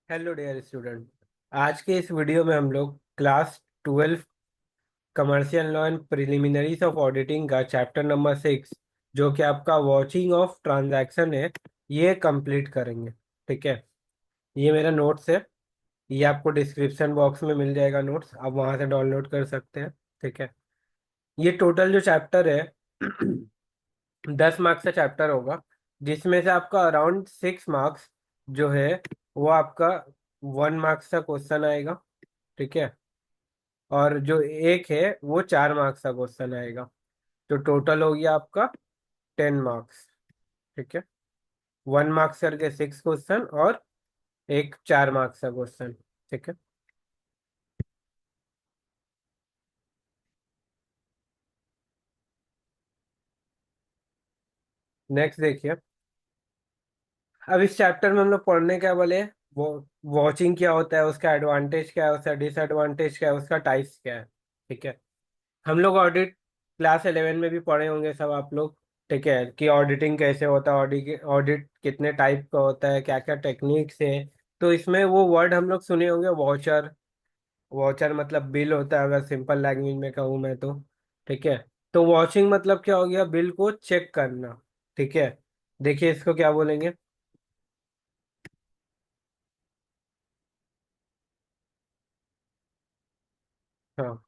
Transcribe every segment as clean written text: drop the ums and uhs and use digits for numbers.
Hello dear student. आज के इस वीडियो में हम लोग class 12 commercial law and preliminaries of auditing का चैप्टर नंबर 6, जो कि आपका वॉचिंग ऑफ ट्रांजैक्शन है, ये कंप्लीट करेंगे। ठीक है। ये मेरा नोट्स है। ये आपको डिस्क्रिप्शन बॉक्स में मिल जाएगा नोट्स, आप वहां से डाउनलोड कर सकते हैं। ठीक है। ये टोटल जो चैप्टर है 10 मार्क्स का चैप्टर होगा, जिसमें से आपका अराउंड 6 मार्क्स जो है वो आपका 1 मार्क्स का क्वेश्चन आएगा। ठीक है। और जो एक है वो 4 मार्क्स का क्वेश्चन आएगा। तो टोटल हो गया आपका 10 मार्क्स। ठीक है। 1 मार्क्स करके 6 क्वेश्चन और एक 4 मार्क्स का क्वेश्चन। ठीक है। नेक्स्ट देखिए। अब इस चैप्टर में हम लोग पढ़ने क्या बोले, वो वॉचिंग क्या होता है, उसका एडवांटेज क्या है, उसका डिसएडवांटेज क्या है, उसका टाइप्स क्या है। ठीक है। हम लोग ऑडिट क्लास 11 में भी पढ़े होंगे सब आप लोग। ठीक है, कि ऑडिटिंग कैसे होता है, ऑडिट ऑडिट कितने टाइप का होता है, क्या क्या टेक्निक्स है। तो इसमें वो वर्ड हम लोग सुने होंगे, वॉचर। वॉचर मतलब बिल होता है, अगर सिंपल लैंग्वेज में कहूँ मैं तो। ठीक है। तो वॉचिंग मतलब क्या हो गया, बिल को चेक करना। ठीक है। देखिए इसको क्या बोलेंगे। हाँ,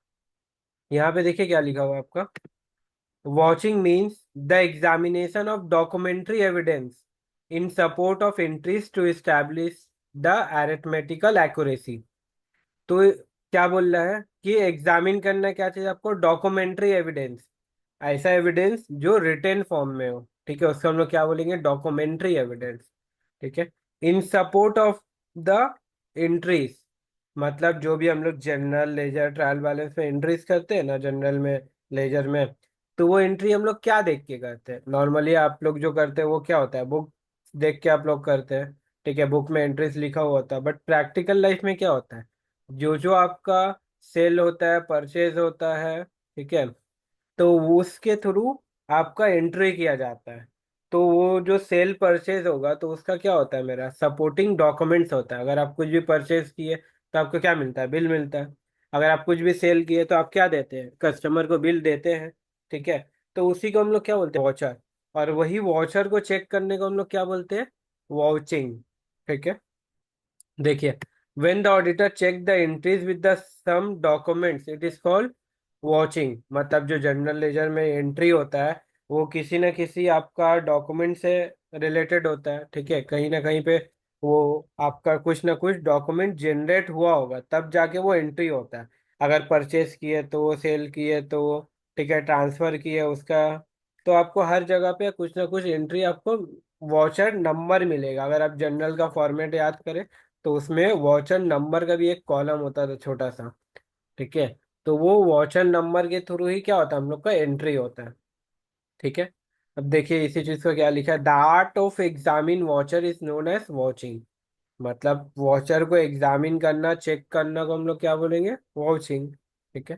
यहाँ पे देखिए क्या लिखा हुआ है आपका। Watching means the examination of documentary evidence in support of entries to establish the arithmetical accuracy। तो क्या बोल रहा है कि एग्जामिन करना क्या चाहिए आपको, डॉक्यूमेंट्री एविडेंस। ऐसा एविडेंस जो रिटेन फॉर्म में हो। ठीक है, उसको हम लोग क्या बोलेंगे, डॉक्यूमेंट्री एविडेंस। ठीक है। इन सपोर्ट ऑफ द एंट्रीज, मतलब जो भी हम लोग जनरल लेजर ट्रायल बैलेंस में एंट्रीज करते हैं ना, जनरल में, लेजर में। तो वो एंट्री हम लोग क्या देख के करते हैं, नॉर्मली आप लोग जो करते हैं वो क्या होता है, बुक देख के आप लोग करते हैं। ठीक है, बुक में एंट्रीज लिखा हुआ होता है, बट प्रैक्टिकल लाइफ में क्या होता है, जो जो आपका सेल होता है, परचेज होता है। ठीक है। तो वो उसके थ्रू आपका एंट्री किया जाता है। तो वो जो सेल परचेज होगा तो उसका क्या होता है, मेरा सपोर्टिंग डॉक्यूमेंट्स होता है। अगर आप कुछ भी परचेज किए तो आपको क्या मिलता है, बिल मिलता है। अगर आप कुछ भी सेल किए तो आप क्या देते हैं, कस्टमर को बिल देते हैं। ठीक है। तो उसी को हम लोग क्या बोलते हैं, वॉचर। और वही वॉचर को चेक करने को हम लोग क्या बोलते हैं, वॉचिंग। ठीक है। देखिए, when the auditor check the entries with the some documents it is called watching। मतलब जो जनरल लेजर में एंट्री होता है वो किसी न किसी आपका डॉक्यूमेंट से रिलेटेड होता है। ठीक है, कहीं ना कहीं पे वो आपका कुछ ना कुछ डॉक्यूमेंट जनरेट हुआ होगा, तब जाके वो एंट्री होता है। अगर परचेस किए तो वो, सेल किए तो वो, ठीक है, ट्रांसफर किए उसका। तो आपको हर जगह पे कुछ ना कुछ एंट्री आपको वॉचर नंबर मिलेगा। अगर आप जनरल का फॉर्मेट याद करें तो उसमें वॉचर नंबर का भी एक कॉलम होता था छोटा सा। ठीक है। तो वो वॉचर नंबर के थ्रू ही क्या होता है, हम लोग का एंट्री होता है। ठीक है। अब देखिए इसी चीज को क्या लिखा है, the art of examine voucher is known as vouching. मतलब वॉचर को एग्जामिन करना, चेक करना को हम लोग क्या बोलेंगे, वॉचिंग। ठीक है।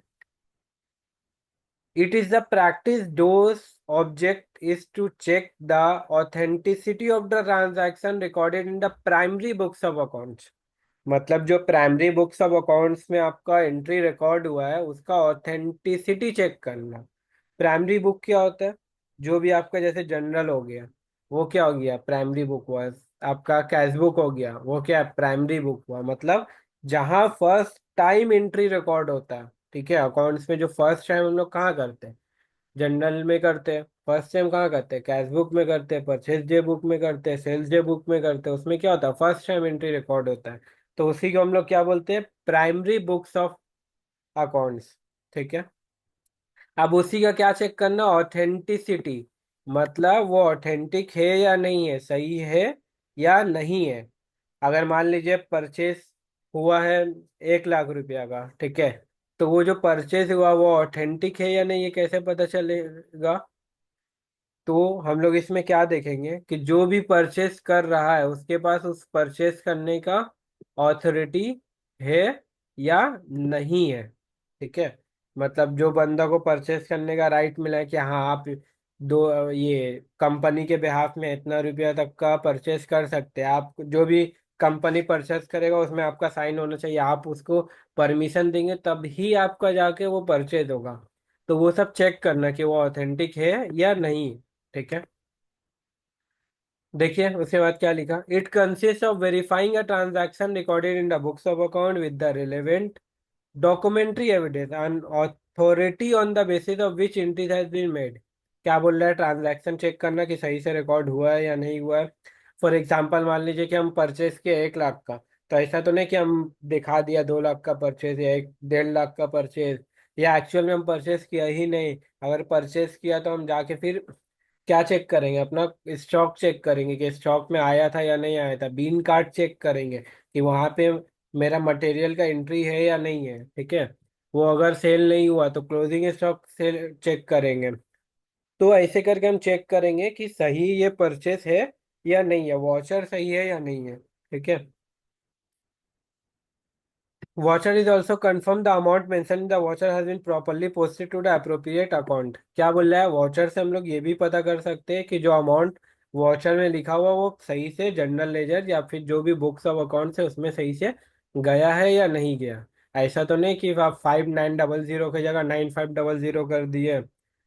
It is the practice whose object is to check the authenticity of the transaction recorded in the primary books of accounts। मतलब जो प्राइमरी बुक्स ऑफ अकाउंट्स में आपका एंट्री रिकॉर्ड हुआ है उसका ऑथेंटिसिटी चेक करना। प्राइमरी बुक क्या होता है, जो भी आपका जैसे जनरल हो गया वो क्या हो गया, प्राइमरी बुक हुआ। आपका कैश बुक हो गया वो क्या, प्राइमरी बुक हुआ। मतलब जहाँ फर्स्ट टाइम एंट्री रिकॉर्ड होता है। ठीक है, अकाउंट्स में जो फर्स्ट टाइम हम लोग कहाँ करते हैं, जनरल में करते हैं। फर्स्ट टाइम कहाँ करते हैं, कैश बुक में करते हैं, परचेज डे बुक में करते हैं, सेल्स डे बुक में करते हैं। उसमें क्या होता है, फर्स्ट टाइम एंट्री रिकॉर्ड होता है। तो उसी को हम लोग क्या बोलते हैं, प्राइमरी बुक्स ऑफ अकाउंट्स। ठीक है। अब उसी का क्या चेक करना, ऑथेंटिसिटी। मतलब वो ऑथेंटिक है या नहीं है, सही है या नहीं है। अगर मान लीजिए परचेस हुआ है 1 लाख रुपया का, ठीक है, तो वो जो परचेस हुआ वो ऑथेंटिक है या नहीं, ये कैसे पता चलेगा। तो हम लोग इसमें क्या देखेंगे कि जो भी परचेस कर रहा है उसके पास उस परचेस करने का ऑथोरिटी है या नहीं है। ठीक है। मतलब जो बंदा को परचेस करने का राइट मिला है कि हाँ आप दो ये कंपनी के बिहाफ में इतना रुपया तक का परचेस कर सकते हैं, आप जो भी कंपनी परचेस करेगा उसमें आपका साइन होना चाहिए, आप उसको परमिशन देंगे तब ही आपका जाके वो परचेज होगा। तो वो सब चेक करना कि वो ऑथेंटिक है या नहीं। ठीक है। देखिए उसके बाद क्या लिखा, it consist of verifying a transaction recorded in the books of account with the relevant documentary evidence and authority on the basis of which entries has been made. क्या बोल रहा है, ट्रांजैक्शन चेक करना कि सही से रिकॉर्ड हुआ है या नहीं हुआ है। फॉर एग्जांपल मान लीजिए कि हम परचेज किए 1 लाख का, तो ऐसा तो नहीं कि हम दिखा दिया 2 लाख का परचेज या 1 1.5 लाख का परचेज, या एक्चुअल में हम परचेज किया ही नहीं। अगर परचेज किया तो हम जाके फिर क्या चेक करेंगे, अपना स्टॉक चेक करेंगे कि स्टॉक में आया था या नहीं आया था, बीन कार्ड चेक करेंगे कि वहां पे मेरा मटेरियल का एंट्री है या नहीं है। ठीक है। वो अगर सेल नहीं हुआ तो क्लोजिंग स्टॉक सेल चेक करेंगे। तो ऐसे करके हम चेक करेंगे कि सही ये परचेस है या नहीं है, वॉचर सही है या नहीं है। ठीक है। Voucher is also confirm the amount mentioned in the voucher has been properly posted to the appropriate account। क्या बोल रहा है, वाउचर से हम लोग ये भी पता कर सकते हैं कि जो अमाउंट वाउचर में लिखा हुआ वो सही से जनरल लेजर या फिर जो भी बुक्स ऑफ अकाउंट है उसमें सही से गया है या नहीं गया। ऐसा तो नहीं कि आप 5900 की जगह 9500 कर दिए,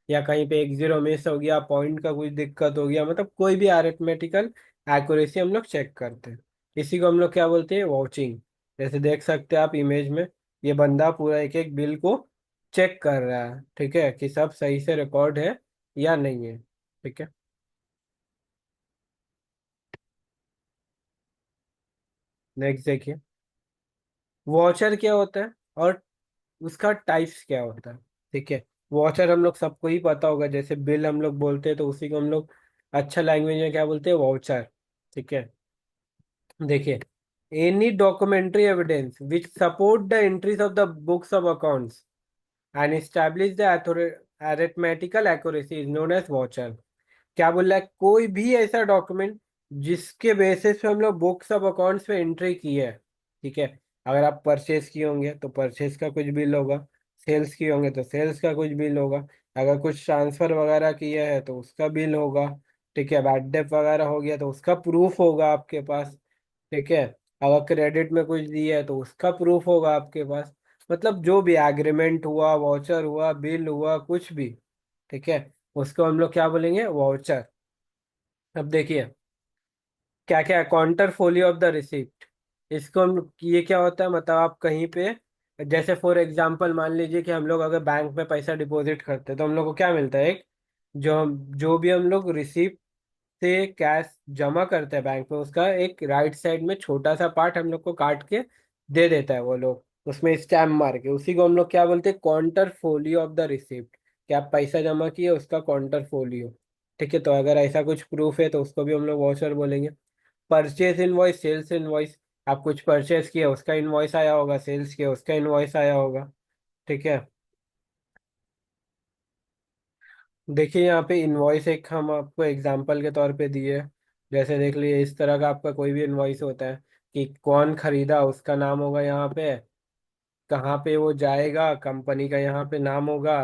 या कहीं पे एक जीरो मिस हो गया, पॉइंट का कुछ दिक्कत हो गया, मतलब कोई भी अरिथमेटिकल एक्यूरेसी हम लोग चेक करते हैं। इसी को हम लोग क्या बोलते हैं, वाउचिंग। जैसे देख सकते हैं आप इमेज में, ये बंदा पूरा एक एक बिल को चेक कर रहा है, ठीक है, कि सब सही से रिकॉर्ड है या नहीं है। ठीक है। नेक्स्ट देखिए, वॉचर क्या होता है और उसका टाइप्स क्या होता है। ठीक है। वॉचर हम लोग सबको ही पता होगा, जैसे बिल हम लोग बोलते हैं तो उसी को हम लोग अच्छा लैंग्वेज में क्या बोलते हैं, वाउचर। ठीक है। देखिए, any documentary evidence which support the entries of the books of accounts and establish the arithmetical accuracy is known as voucher। क्या बोल रहा है, कोई भी ऐसा डॉक्यूमेंट जिसके बेसिस पे हम लोग बुक्स ऑफ अकाउंट्स पे एंट्री की है। ठीक है। अगर आप परचेज किए होंगे तो परचेज का कुछ बिल होगा, सेल्स किए होंगे तो सेल्स का कुछ बिल होगा, अगर कुछ ट्रांसफर वगैरह किया है तो उसका बिल होगा। ठीक है। बैड डेट वगैरह हो गया तो उसका प्रूफ होगा आपके पास। ठीक है। अगर क्रेडिट में कुछ दिया है तो उसका प्रूफ होगा आपके पास। मतलब जो भी एग्रीमेंट हुआ, वाउचर हुआ, बिल हुआ, कुछ भी। ठीक है। उसको हम लोग क्या बोलेंगे, वाउचर। अब देखिए क्या क्या है, counter folio of the receipt. इसको हम, ये क्या होता है, मतलब आप कहीं पे, जैसे फॉर एग्जांपल मान लीजिए कि हम लोग अगर बैंक में पैसा डिपॉजिट करते हैं तो हम लोग को क्या मिलता है, एक जो भी हम लोग रिसिप्ट से कैश जमा करते हैं बैंक में, उसका एक राइट साइड में छोटा सा पार्ट हम लोग को काट के दे देता है वो लोग, उसमें स्टैम्प मार के। उसी को हम लोग क्या बोलते हैं, counter folio of the receipt. कि आप पैसा जमा किए उसका काउंटर फोलियो। ठीक है। तो अगर ऐसा कुछ प्रूफ है तो उसको भी हम लोग वाउचर बोलेंगे। Purchase invoice, sales invoice. आप कुछ परचेज किया उसका इनवॉइस आया होगा, सेल्स किया उसका इनवॉइस आया होगा। ठीक है। देखिए यहाँ पे इनवॉइस एक हम आपको एग्जांपल के तौर पे दिए। जैसे देख लीजिए, इस तरह का आपका कोई भी इनवॉइस होता है कि कौन खरीदा उसका नाम होगा यहाँ पे, कहाँ पे वो जाएगा कंपनी का यहाँ पे नाम होगा,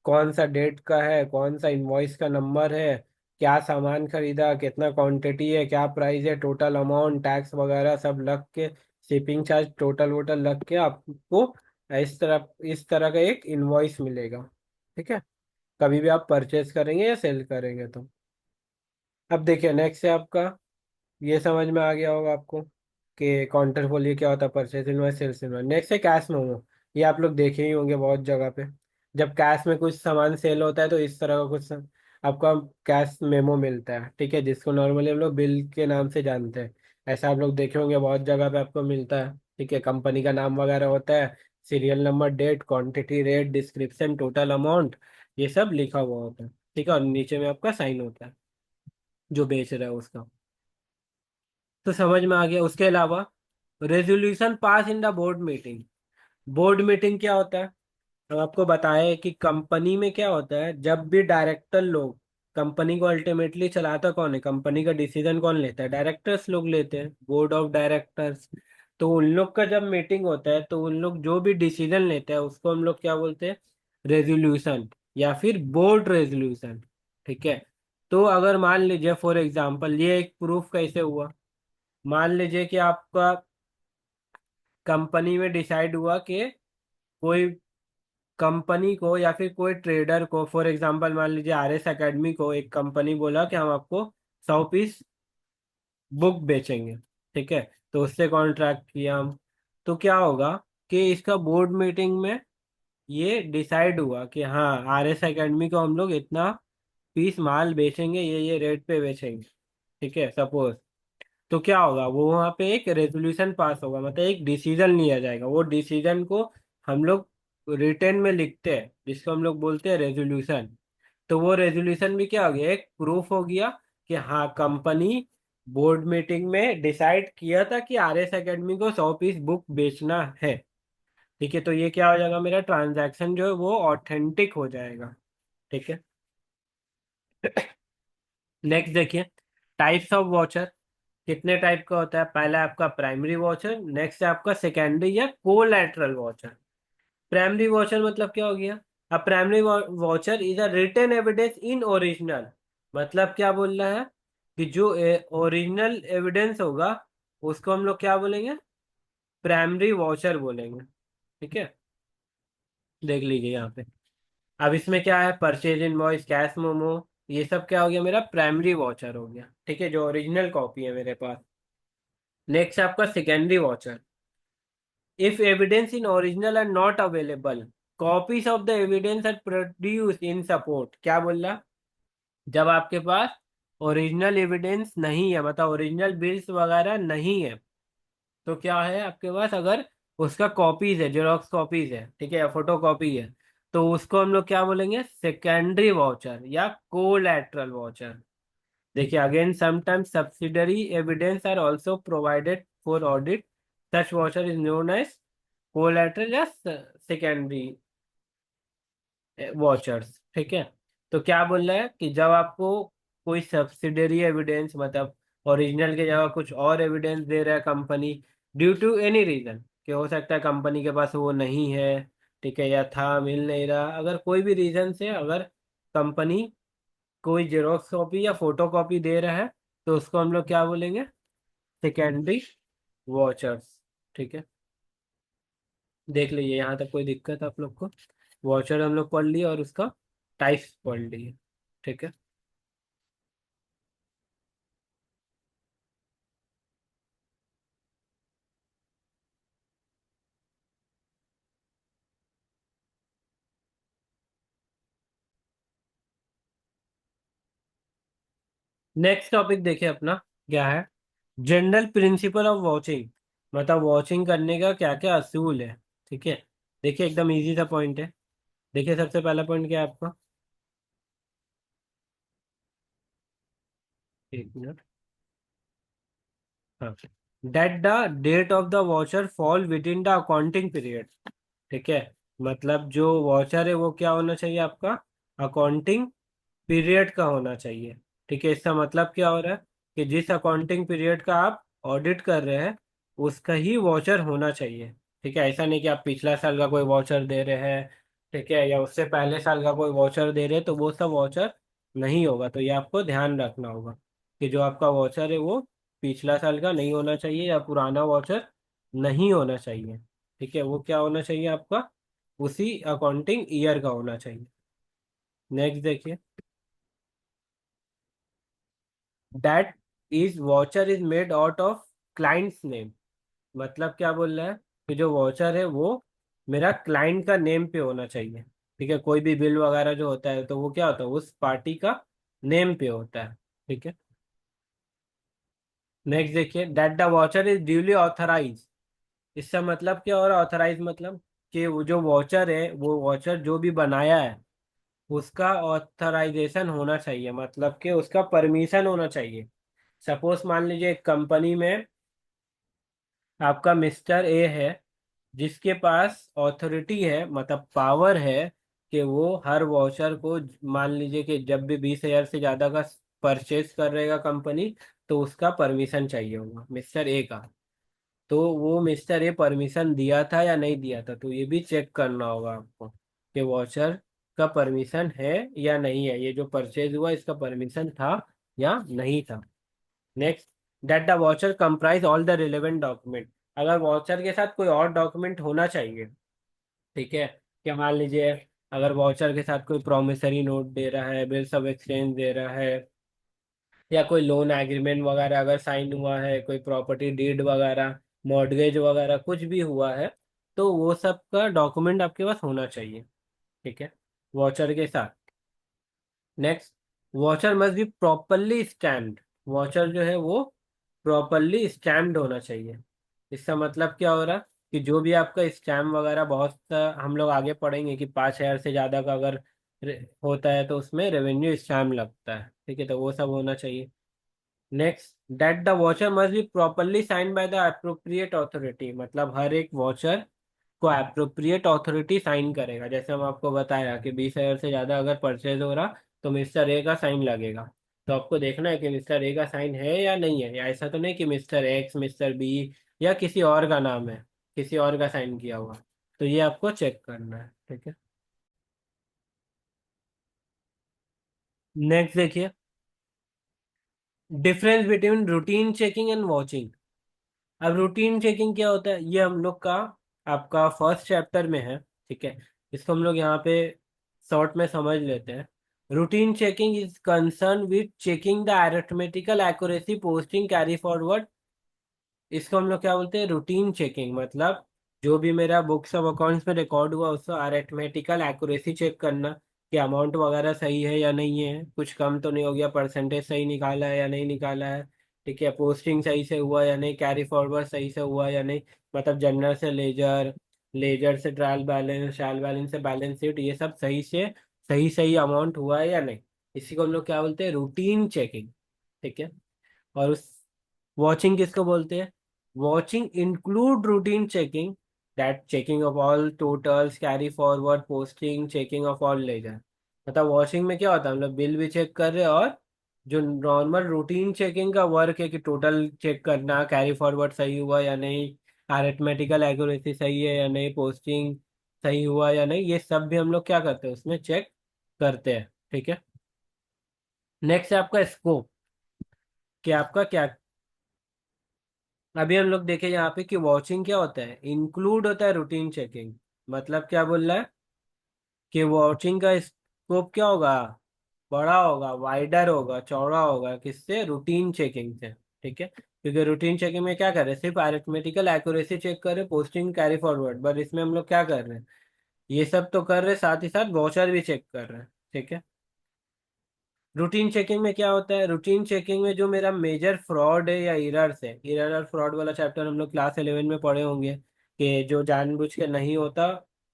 कौन सा डेट का है, कौन सा इनवॉइस का नंबर है, क्या सामान खरीदा, कितना क्वांटिटी है, क्या प्राइस है, टोटल अमाउंट, टैक्स वगैरह सब लग के, शिपिंग चार्ज टोटल वोटल लग के आपको इस तरह का एक इनवॉइस मिलेगा। ठीक है। कभी भी आप परचेज करेंगे या सेल करेंगे तो। अब देखिए नेक्स्ट है आपका, ये समझ में आ गया होगा आपको कि काउंटर फोलियो क्या होता है, purchase invoice, sales invoice. Next है कैश मेमो। ये आप लोग देखे ही होंगे बहुत जगह पे। जब कैश में कुछ सामान सेल होता है तो इस तरह का कुछ आपका कैश मेमो मिलता है। ठीक है। जिसको नॉर्मली हम लोग बिल के नाम से जानते हैं। ऐसा आप लोग देखे होंगे बहुत जगह पे आपको मिलता है। ठीक है। कंपनी का नाम वगैरह होता है, serial number, date, quantity, rate, description, total amount, ये सब लिखा हुआ होता है। ठीक है। और नीचे में आपका साइन होता है जो बेच रहा है उसका। तो समझ में आ गया। उसके अलावा resolution pass in the board meeting. Board meeting क्या होता है, हम आपको बताया है कि कंपनी में क्या होता है, जब भी डायरेक्टर लोग, कंपनी को अल्टीमेटली चलाता कौन है, कंपनी का डिसीजन कौन लेता है, डायरेक्टर्स लोग लेते हैं, बोर्ड ऑफ डायरेक्टर्स। तो उन लोग का जब मीटिंग होता है तो उन लोग जो भी डिसीजन लेते हैं उसको हम लोग क्या बोलते हैं, रेजोल्यूशन या फिर बोर्ड रेजोल्यूशन। ठीक है। तो अगर मान लीजिए फॉर एग्जांपल, ये एक प्रूफ कैसे हुआ, मान लीजिए कि आपका कंपनी में डिसाइड हुआ कि कोई कंपनी को या फिर कोई ट्रेडर को, फॉर एग्जांपल मान लीजिए RS एकेडमी को एक कंपनी बोला कि हम आपको 100 पीस बुक बेचेंगे। ठीक है, तो उससे कॉन्ट्रैक्ट किया हम। तो क्या होगा कि इसका बोर्ड मीटिंग में ये डिसाइड हुआ कि हाँ, RS एकेडमी को हम लोग इतना पीस माल बेचेंगे, ये रेट पे बेचेंगे। ठीक है, सपोज। तो क्या होगा, वो वहाँ पे एक रेजोल्यूशन पास होगा, मतलब एक डिसीजन लिया जाएगा। वो डिसीजन को हम लोग रिटेन में लिखते हैं, जिसको हम लोग बोलते हैं रेजोल्यूशन। तो वो रेजोल्यूशन भी क्या हो गया, एक प्रूफ हो गया कि हाँ, कंपनी बोर्ड मीटिंग में डिसाइड किया था कि RS एकेडमी को 100 पीस बुक बेचना है। ठीक है, तो ये क्या हो जाएगा, मेरा ट्रांजैक्शन जो है वो ऑथेंटिक हो जाएगा। ठीक है। नेक्स्ट देखिए, टाइप्स ऑफ वॉचर। कितने टाइप का होता है? पहला है आपका प्राइमरी वॉचर, नेक्स्ट है आपका सेकेंडरी या कोलैटरल वॉचर। प्राइमरी वॉचर मतलब क्या हो गया? A primary voucher is a written evidence in original. मतलब क्या बोल रहा है कि जो ओरिजिनल एविडेंस होगा उसको हम लोग क्या बोलेंगे? प्राइमरी वॉचर बोलेंगे। ठीक है, देख लीजिए यहाँ पे। अब इसमें क्या है, परचेज इनवॉइस, कैश मोमो, ये सब क्या हो गया, मेरा प्राइमरी वॉचर हो गया। ठीक है, जो ओरिजिनल कॉपी है मेरे पास। नेक्स्ट है आपका secondary voucher. If evidence in original are not available, copies of the evidence are produce in support. क्या बोल रहा? जब आपके पास ओरिजिनल एविडेंस नहीं है, मतलब ओरिजिनल बिल्स वगैरह नहीं है, तो क्या है आपके पास, अगर उसका कॉपीज है, जेरोक्स कॉपीज है, ठीक है, या फोटो कॉपी है, तो उसको हम लोग क्या बोलेंगे? सेकेंडरी वॉचर या कोलैटरल वॉचर। देखिए again, sometimes subsidiary evidence are also provided for audit. Such voucher is known as collateral या सेकेंडरी वॉचर्स। ठीक है, तो क्या बोल रहा है कि जब आपको कोई सब्सिडरी एविडेंस, मतलब ओरिजिनल की जगह कुछ और एविडेंस दे रहा है company, due to any reason, कि हो सकता है कंपनी के पास वो नहीं है, ठीक है, या था, मिल नहीं रहा, अगर कोई भी रीजन से अगर कंपनी कोई जेरोक्स कॉपी या फोटो कॉपी दे रहा है, तो उसको हम लोग क्या बोलेंगे? Secondary vouchers. ठीक है, देख लीजिए यहाँ तक कोई दिक्कत आप लोग को? वॉचर हम लोग पढ़ लिए और उसका टाइप्स पढ़ लिए। ठीक है। नेक्स्ट टॉपिक देखिए अपना, क्या है? General principle of watching. मतलब वॉचिंग करने का क्या क्या असूल है। ठीक है, देखिए एकदम इजी सा पॉइंट है। देखिए सबसे पहला पॉइंट क्या है आपका? एक मिनट। हाँ, date the date of the voucher fall within the accounting period. ठीक है, मतलब जो वॉचर है वो क्या होना चाहिए आपका? अकाउंटिंग पीरियड का होना चाहिए। ठीक है, इसका मतलब क्या हो रहा है कि जिस अकाउंटिंग पीरियड का आप ऑडिट कर रहे हैं उसका ही वॉचर होना चाहिए। ठीक है, ऐसा नहीं कि आप पिछला साल का कोई वॉचर दे रहे हैं, ठीक है, या उससे पहले साल का कोई वॉचर दे रहे हैं, तो वो सब वॉचर नहीं होगा। तो ये आपको ध्यान रखना होगा कि जो आपका वॉचर है वो पिछला साल का नहीं होना चाहिए या पुराना वॉचर नहीं होना चाहिए। ठीक है, वो क्या होना चाहिए आपका? उसी अकाउंटिंग ईयर का होना चाहिए। नेक्स्ट देखिए, that is watcher is made out of clients name. मतलब क्या बोल रहा है कि जो वॉचर है वो मेरा क्लाइंट का नेम पे होना चाहिए। ठीक है, कोई भी बिल वगैरह जो होता है तो वो क्या होता है, उस पार्टी का नेम पे होता है। ठीक है। नेक्स्ट देखिए, that the voucher is duly authorise. इसका मतलब क्या हो रहा है ऑथराइज? मतलब कि वो जो वॉचर है, वो वॉचर जो भी बनाया है उसका ऑथराइजेशन होना चाहिए, मतलब कि उसका परमिशन होना चाहिए। सपोज मान लीजिए एक कंपनी में आपका मिस्टर ए है, जिसके पास ऑथोरिटी है, मतलब पावर है, कि वो हर वाउचर को, मान लीजिए कि जब भी 20,000 से ज़्यादा का परचेज कर रहेगा कंपनी, तो उसका परमिशन चाहिए होगा मिस्टर ए का। तो वो मिस्टर ए परमिशन दिया था या नहीं दिया था, तो ये भी चेक करना होगा आपको कि वाउचर का परमिशन है या नहीं है, ये जो परचेज हुआ इसका परमिशन था या नहीं था। Next, that the voucher comprise all the relevant document. अगर वाचर के साथ कोई और डॉक्यूमेंट होना चाहिए, ठीक है, कि मान लीजिए अगर वाउचर के साथ कोई प्रोमिसरी नोट दे रहा है, बिल्स ऑफ एक्सचेंज दे रहा है, या कोई लोन एग्रीमेंट वगैरह अगर साइन हुआ है, कोई प्रॉपर्टी डीड वगैरह, मॉर्गेज वगैरह कुछ भी हुआ है, तो वो सब का डॉक्यूमेंट आपके पास होना चाहिए, ठीक है, वाउचर के साथ। Next, voucher must be properly stamped. Voucher जो है वो प्रॉपरली स्टैम्प्ड होना चाहिए। इसका मतलब क्या हो रहा, कि जो भी आपका स्टैम्प वगैरह, बहुत सा हम लोग आगे पढ़ेंगे कि 5,000 से ज़्यादा का अगर होता है तो उसमें रेवेन्यू स्टैम्प लगता है, ठीक है, तो वो सब होना चाहिए। Next, that the voucher must be properly sign by the appropriate authority. मतलब हर एक वॉचर को अप्रोप्रिएट अथॉरिटी साइन करेगा। जैसे हम आपको बताया कि 20,000 से ज़्यादा अगर परचेज हो रहा तो मिस्टर ए का साइन लगेगा। तो आपको देखना है कि मिस्टर ए का साइन है या नहीं है, या ऐसा तो नहीं कि मिस्टर एक्स, मिस्टर बी या किसी और का नाम है, किसी और का साइन किया हुआ। तो ये आपको चेक करना है, ठीक है। नेक्स्ट देखिए, difference between routine checking and watching. अब रूटीन चेकिंग क्या होता है, ये हम लोग का आपका फर्स्ट चैप्टर में है, ठीक है। इसको हम लोग यहाँ पे शॉर्ट में समझ लेते हैं। Routine checking is concern with checking the arithmetical accuracy posting carry forward. इसको हम लोग क्या बोलते हैं, रूटीन चेकिंग। मतलब जो भी मेरा बुक्स ऑफ अकाउंट्स में रिकॉर्ड हुआ उसका अरिथमेटिकल एक्यूरेसी चेक करना, कि अमाउंट वगैरह सही है या नहीं है, कुछ कम तो नहीं हो गया, परसेंटेज सही निकाला है या नहीं निकाला है, ठीक है, पोस्टिंग सही से हुआ या नहीं, कैरी फॉरवर्ड सही से हुआ या नहीं, मतलब जनरल से लेजर, लेजर से ट्रायल बैलेंस से बैलेंस शीट, ये सब सही से सही सही अमाउंट हुआ है या नहीं। इसी को हम लोग क्या बोलते हैं, रूटीन चेकिंग, ठीक है। और उस वॉचिंग किसको बोलते हैं, vouching include routine checking, that checking of all totals, carry forward, posting, checking of all ledger. मतलब वॉचिंग में क्या होता है, हम लोग बिल भी चेक कर रहे हैं, और जो नॉर्मल रूटीन चेकिंग का वर्क है कि टोटल चेक करना, कैरी फॉरवर्ड सही हुआ या नहीं, अरिथमेटिकल एक्यूरेसी सही है या नहीं, पोस्टिंग सही हुआ या नहीं, ये सब भी हम लोग क्या करते हैं, उसमें चेक करते हैं, ठीक है। नेक्स्ट है आपका स्कोप, कि आपका क्या। अभी हम लोग देखें यहाँ पे कि वॉचिंग क्या होता है, इंक्लूड होता है रूटीन चेकिंग। मतलब क्या बोल रहा है, कि वॉचिंग का स्कोप क्या होगा, बड़ा होगा, वाइडर होगा, चौड़ा होगा, किससे, रूटीन चेकिंग से, ठीक है। क्योंकि रूटीन चेकिंग में क्या कर रहे हैं, सिर्फ अरिथमेटिकल एक्यूरेसी चेक कर रहे हैं, पोस्टिंग, कैरी फॉरवर्ड, बट इसमें हम लोग क्या कर रहे हैं, ये सब तो कर रहे हैं, साथ ही साथ वॉचर भी चेक कर रहे हैं, ठीक है। रूटीन चेकिंग में क्या होता है, रूटीन चेकिंग में जो मेरा मेजर फ्रॉड है या एरर्स है, एरर और फ्रॉड वाला चैप्टर हम लोग क्लास 11 में पढ़े होंगे, कि जो जानबूझ के नहीं होता,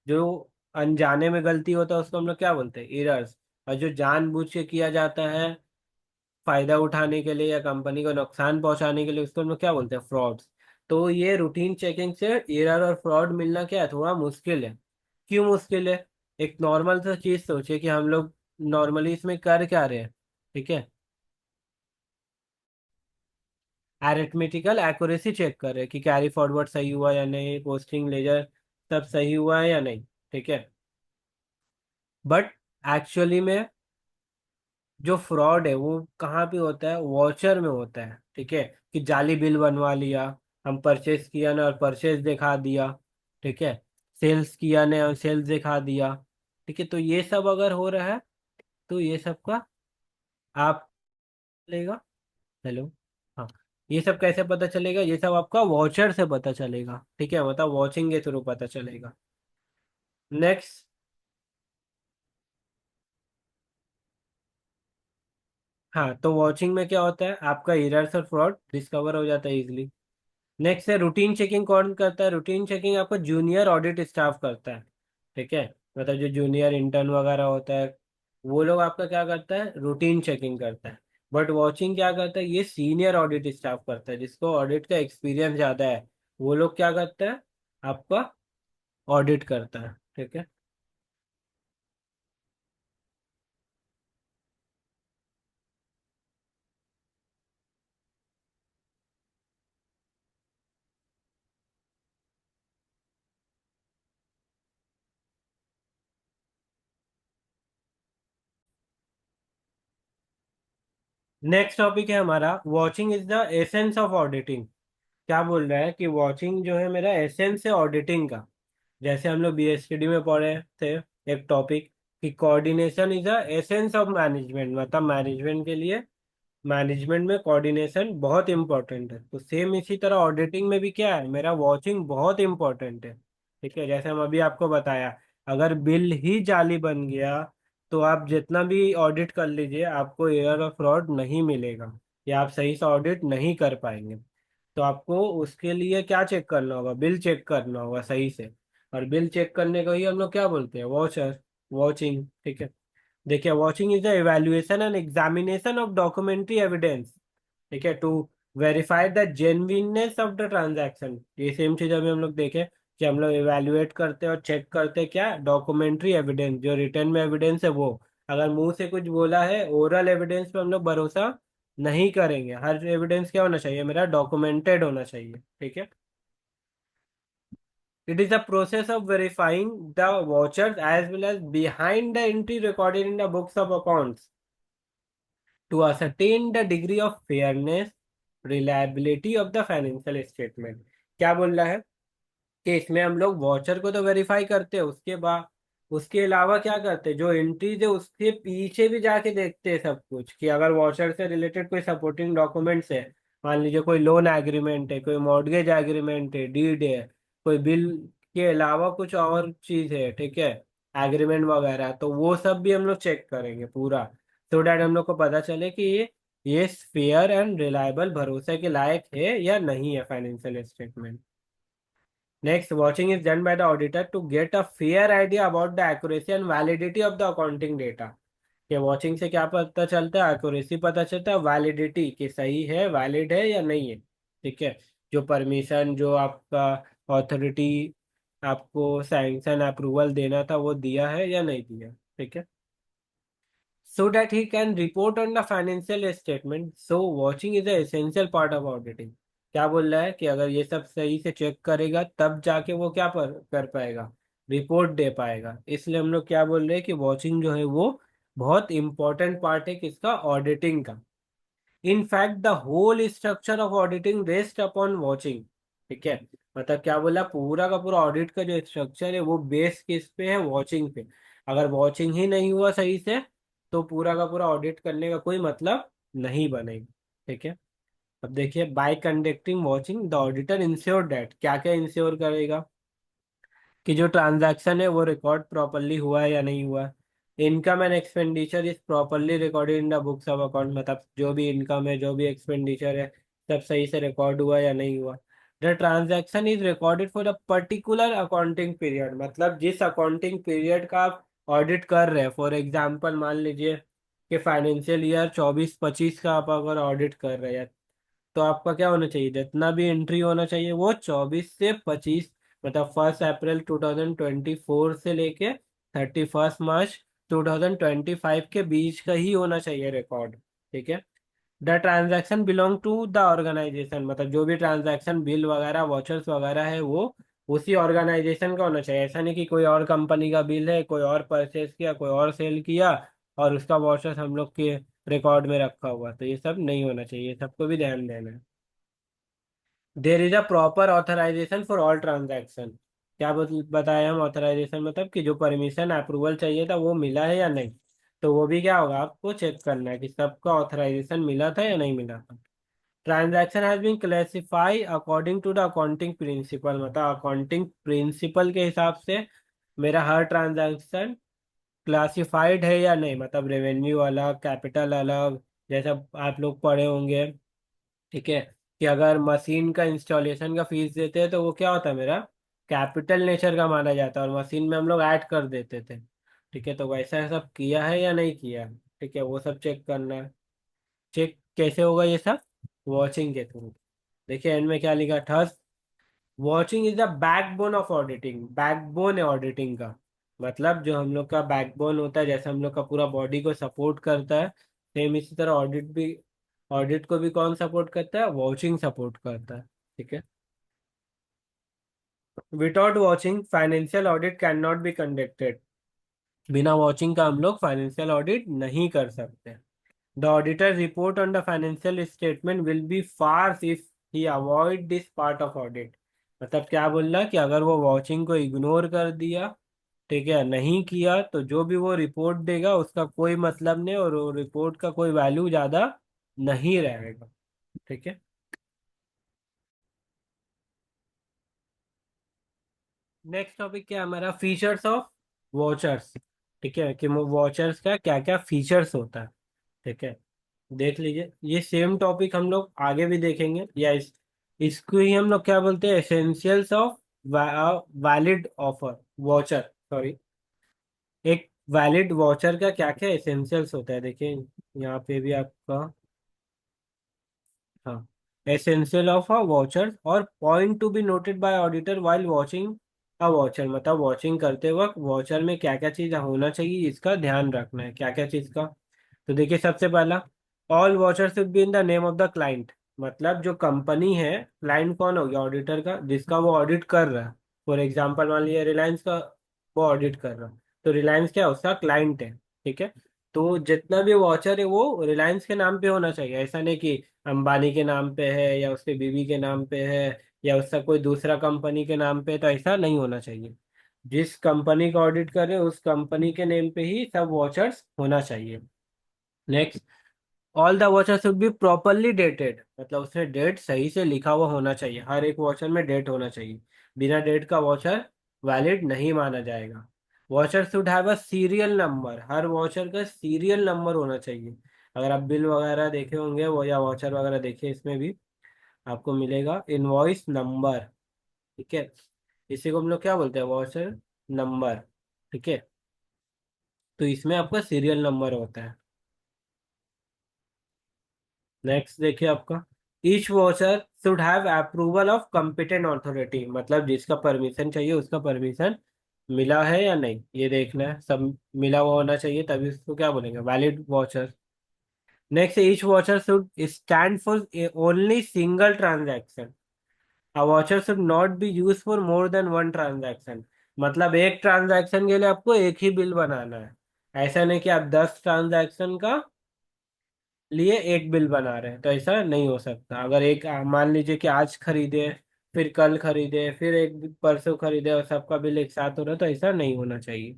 जो अनजाने में गलती होता है, उसको हम लोग क्या बोलते हैं, एरर्स। और जो जानबूझ के किया जाता है फायदा उठाने के लिए या कंपनी को नुकसान पहुंचाने के लिए, उसको हम लोग क्या बोलते हैं, फ्रॉड्स। तो ये रूटीन चेकिंग से एरर और फ्रॉड मिलना क्या है, थोड़ा मुश्किल है। क्यों मुश्किल है, एक नॉर्मल सा चीज सोचिए कि हम लोग नॉर्मली इसमें कर क्या रहे हैं, ठीक है, अरिथमेटिकल एक्यूरेसी चेक कर रहे हैं कि कैरी फॉरवर्ड सही हुआ या नहीं, पोस्टिंग लेजर सब सही हुआ है या नहीं, ठीक है। बट एक्चुअली में जो फ्रॉड है वो कहाँ पे होता है, वॉचर में होता है, ठीक है। कि जाली बिल बनवा लिया, हम परचेस किया ना और परचेस दिखा दिया, ठीक है, सेल्स किया ने और सेल्स दिखा दिया, ठीक है। तो ये सब अगर हो रहा है तो ये सब का आप लेगा, हेलो, हाँ, ये सब कैसे पता चलेगा, ये सब आपका वॉचर से पता चलेगा, ठीक है, मतलब वॉचिंग के थ्रू पता चलेगा। नेक्स्ट, हाँ, तो वॉचिंग में क्या होता है, आपका एरर्स और फ्रॉड डिस्कवर हो जाता है इजिली। नेक्स्ट है रूटीन चेकिंग, कौन करता है, रूटीन चेकिंग आपका जूनियर ऑडिट स्टाफ करता है, ठीक है। मतलब जो जूनियर इंटर्न वगैरह होता है, वो लोग आपका क्या करता है, रूटीन चेकिंग करता है। बट वॉचिंग क्या करता है, ये सीनियर ऑडिट स्टाफ करता है, जिसको ऑडिट का एक्सपीरियंस ज़्यादा है, वो लोग क्या करता है, आपका ऑडिट करता है, ठीक है। नेक्स्ट टॉपिक है हमारा, watching is the essence of auditing. क्या बोल रहा है कि वॉचिंग जो है मेरा एसेंस है ऑडिटिंग का। जैसे हम लोग बीएसटीडी में पढ़े थे एक टॉपिक, कि coordination is the essence of management, मतलब मैनेजमेंट के लिए, मैनेजमेंट में कोऑर्डिनेशन बहुत इंपॉर्टेंट है। तो सेम इसी तरह ऑडिटिंग में भी क्या है, मेरा वॉचिंग बहुत इंपॉर्टेंट है। ठीक है, जैसे हम अभी आपको बताया, अगर बिल ही जाली बन गया तो आप जितना भी ऑडिट कर लीजिए आपको एरर और फ्रॉड नहीं मिलेगा, या आप सही से ऑडिट नहीं कर पाएंगे। तो आपको उसके लिए क्या चेक करना होगा, बिल चेक करना होगा सही से। और बिल चेक करने को ही हम लोग क्या बोलते हैं, वॉचर, वॉचिंग। ठीक है, देखिए, vouching is the evaluation and examination of documentary evidence. ठीक है, to verify the genuineness of the transaction. ये सेम चीज अभी हम लोग देखें कि हम लोग इवैल्यूएट करते हैं और चेक करते हैं क्या, डॉक्यूमेंट्री एविडेंस, जो रिटर्न में एविडेंस है वो। अगर मुंह से कुछ बोला है, ओरल एविडेंस पे हम लोग भरोसा नहीं करेंगे। हर एविडेंस क्या होना चाहिए, मेरा डॉक्यूमेंटेड होना चाहिए। ठीक है, it is the process of verifying the vouchers as well as behind the entry recorded in the books of accounts to ascertain the degree of fairness, reliability of the financial statement। क्या बोल रहा है कि इसमें हम लोग watcher को तो वेरीफाई करते हैं, उसके बाद उसके अलावा क्या करते हैं, जो एंट्रीज है उसके पीछे भी जाके देखते हैं सब कुछ, कि अगर वॉचर से रिलेटेड कोई सपोर्टिंग डॉक्यूमेंट्स है, मान लीजिए कोई लोन एग्रीमेंट है, कोई मॉर्गेज एग्रीमेंट है, डीड है, कोई बिल के अलावा कुछ और चीज है, ठीक है, एग्रीमेंट वगैरह, तो वो सब भी हम लोग चेक करेंगे पूरा, सो डैट हम लोग को पता चले कि ये फेयर एंड रिलायबल, भरोसे के लायक है या नहीं है financial statement. Next, watching is done by the auditor to get a fair idea about the accuracy and validity of the accounting data। कि वॉचिंग से क्या पता चलता है, एक्यूरेसी पता चलता है, वैलिडिटी कि सही है, वैलिड है या नहीं है। ठीक है, जो परमिशन, जो आपका अथॉरिटी आपको सैंक्शन अप्रूवल देना था वो दिया है या नहीं दिया। ठीक है, so that he can report on the financial statement, so watching is a essential part of auditing। क्या बोल रहा है कि अगर ये सब सही से चेक करेगा तब जाके वो क्या कर पाएगा, रिपोर्ट दे पाएगा। इसलिए हम लोग क्या बोल रहे हैं कि वॉचिंग जो है वो बहुत इंपॉर्टेंट पार्ट है किसका, ऑडिटिंग का। In fact the whole structure of auditing rest upon vouching. ठीक है, मतलब क्या बोला, पूरा का पूरा ऑडिट का जो स्ट्रक्चर है वो बेस किस पे है, वॉचिंग पे। अगर वॉचिंग ही नहीं हुआ सही से तो पूरा का पूरा ऑडिट करने का कोई मतलब नहीं बनेगा। ठीक है, अब देखिए, bye conducting watching the auditor ensure date, क्या क्या इंश्योर करेगा, कि जो ट्रांजैक्शन है वो रिकॉर्ड प्रॉपरली हुआ है या नहीं हुआ। Income and expenditure is properly recorded in the books of account, मतलब जो भी इनकम है, जो भी एक्सपेंडिचर है, सब सही से रिकॉर्ड हुआ या नहीं हुआ। The transaction is recorded for the particular accounting period, मतलब जिस अकाउंटिंग पीरियड का आप ऑडिट कर रहे हैं। फॉर एग्जाम्पल मान लीजिए कि फाइनेंशियल ईयर 24-25 का आप अगर ऑडिट कर रहे हैं, तो आपका क्या होना चाहिए, जितना भी एंट्री होना चाहिए वो 24 से 25, मतलब 1 अप्रैल 2024 से लेके 31 मार्च 2025 के बीच का ही होना चाहिए रिकॉर्ड। ठीक है, the transaction belong to the organisation, मतलब जो भी ट्रांजैक्शन बिल वगैरह वॉचर्स वगैरह है वो उसी ऑर्गेनाइजेशन का होना चाहिए। ऐसा नहीं कि कोई और कंपनी का बिल है, कोई और परचेज किया, कोई और सेल किया और उसका वॉचर्स हम लोग के रिकॉर्ड में रखा हुआ, तो ये सब नहीं होना चाहिए, सबको भी ध्यान देना है। There is a proper authorisation for all transaction. क्या बताया हम, ऑथराइजेशन मतलब कि जो परमिशन अप्रूवल चाहिए था वो मिला है या नहीं। तो वो भी क्या होगा, आपको चेक करना है कि सबका ऑथराइजेशन मिला था या नहीं मिला था। Transaction has been classify according to the accounting principle, मतलब अकाउंटिंग प्रिंसिपल के हिसाब से मेरा हर ट्रांजैक्शन क्लासिफाइड है या नहीं, मतलब रेवेन्यू अलग, कैपिटल अलग। जैसा आप लोग पढ़े होंगे, ठीक है, कि अगर मशीन का इंस्टॉलेशन का फीस देते हैं तो वो क्या होता है, मेरा कैपिटल नेचर का माना जाता है, और मशीन में हम लोग ऐड कर देते थे। ठीक है, तो वैसा सब किया है या नहीं किया है। ठीक है, वो सब चेक करना है। चेक कैसे होगा ये सब, वॉचिंग के थ्रू। देखिए एंड में क्या लिखा, third, watching is the backbone of auditing. Backbone है ऑडिटिंग का, मतलब जो हम लोग का बैकबोन होता है, जैसे हम लोग का पूरा बॉडी को सपोर्ट करता है, सेम इसी तरह ऑडिट भी, ऑडिट को भी कौन सपोर्ट करता है, वॉचिंग सपोर्ट करता है। ठीक है, without vouching financial audit can not be conducted. बिना वॉचिंग का हम लोग फाइनेंशियल ऑडिट नहीं कर सकते। The auditor report on the financial statement will be farce if he avoid this part of audit. मतलब क्या बोल रहा है कि अगर वो वॉचिंग को इग्नोर कर दिया, ठीक है, नहीं किया, तो जो भी वो रिपोर्ट देगा उसका कोई मतलब नहीं, और वो रिपोर्ट का कोई वैल्यू ज्यादा नहीं रहेगा। ठीक है। नेक्स्ट टॉपिक क्या है हमारा, फीचर्स ऑफ वॉचर्स। ठीक है, कि वॉचर्स का क्या क्या फीचर्स होता है। ठीक है, देख लीजिए, ये सेम टॉपिक हम लोग आगे भी देखेंगे, या इसको ही हम लोग क्या बोलते हैं, essentials of valid offer watcher, sorry. एक वैलिड वॉचर का क्या क्या एसेंशियल्स होता है, देखिए यहाँ पे भी आपका, हाँ, एसेंशियल ऑफ अ वॉचर और point to be noted bye auditor while watching a watcher. मतलब वॉचिंग करते वक्त वॉचर में क्या क्या चीज होना चाहिए, इसका ध्यान रखना है, क्या क्या चीज का। तो देखिए, सबसे पहला, all watcher should be in the name of the client. मतलब जो कंपनी है, क्लाइंट कौन हो गया, ऑडिटर का, जिसका वो ऑडिट कर रहा है। फॉर एग्जाम्पल मान लिया रिलायंस का वो ऑडिट कर रहा है, तो रिलायंस क्या है, उसका क्लाइंट है। ठीक है, तो जितना भी वॉचर है वो रिलायंस के नाम पे होना चाहिए। ऐसा नहीं कि अंबानी के नाम पे है, या उसके बीवी के नाम पे है, या उसका कोई दूसरा कंपनी के नाम पे है, तो ऐसा नहीं होना चाहिए। जिस कंपनी का ऑडिट कर रहे हैं उस कंपनी के नेम पे ही सब वॉचर्स होना चाहिए। Next, all the watcher should be properly dated. मतलब उसमें डेट सही से लिखा हुआ होना चाहिए, हर एक वॉचर में डेट होना चाहिए। बिना डेट का वॉचर वैलिड नहीं माना जाएगा। Watcher should have a serial number. Her watcher का सीरियल नंबर होना चाहिए। अगर आप बिल वगैरह देखे होंगे वो, या वॉचर वगैरह देखे, इसमें भी आपको मिलेगा इनवॉइस नंबर। ठीक है, इसी को हम लोग क्या बोलते हैं, वॉचर नंबर। ठीक है, तो इसमें आपका सीरियल नंबर होता है। नेक्स्ट देखिए आपका, each watcher should have approval of competent authority. मतलब जिसका परमिशन चाहिए उसका परमिशन मिला है या नहीं, ये देखना है, सब मिला हुआ होना चाहिए, तभी उसको क्या बोलेंगे, valid watcher. Next, each watcher should stand for only single transaction. A watcher should not be use for more than one transaction. मतलब एक ट्रांजैक्शन के लिए आपको एक ही बिल बनाना है। ऐसा नहीं कि आप 10 ट्रांजैक्शन का लिए एक बिल बना रहे हैं, तो ऐसा नहीं हो सकता। अगर एक मान लीजिए कि आज खरीदे, फिर कल खरीदे, फिर एक परसों खरीदे, और सबका बिल एक साथ हो रहा है, तो ऐसा नहीं होना चाहिए।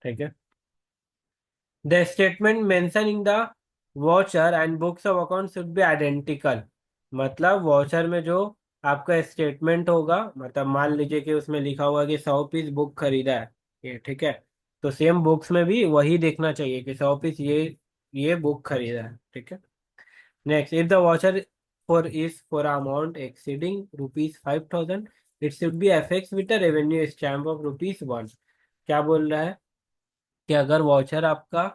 ठीक है, the statement mention in the watcher and books of account should be identical. मतलब वॉचर में जो आपका स्टेटमेंट होगा, मतलब मान लीजिए कि उसमें लिखा हुआ है कि 100 पीस बुक खरीदा है, ये ठीक है, तो सेम बुक्स में भी वही देखना चाहिए कि 100 पीस ये बुक खरीदा है। ठीक है। Next, if the voucher for amount exceeding rupees 5,000, it should be affixed with a revenue stamp of rupees 1। क्या बोल रहा है कि अगर वाउचर आपका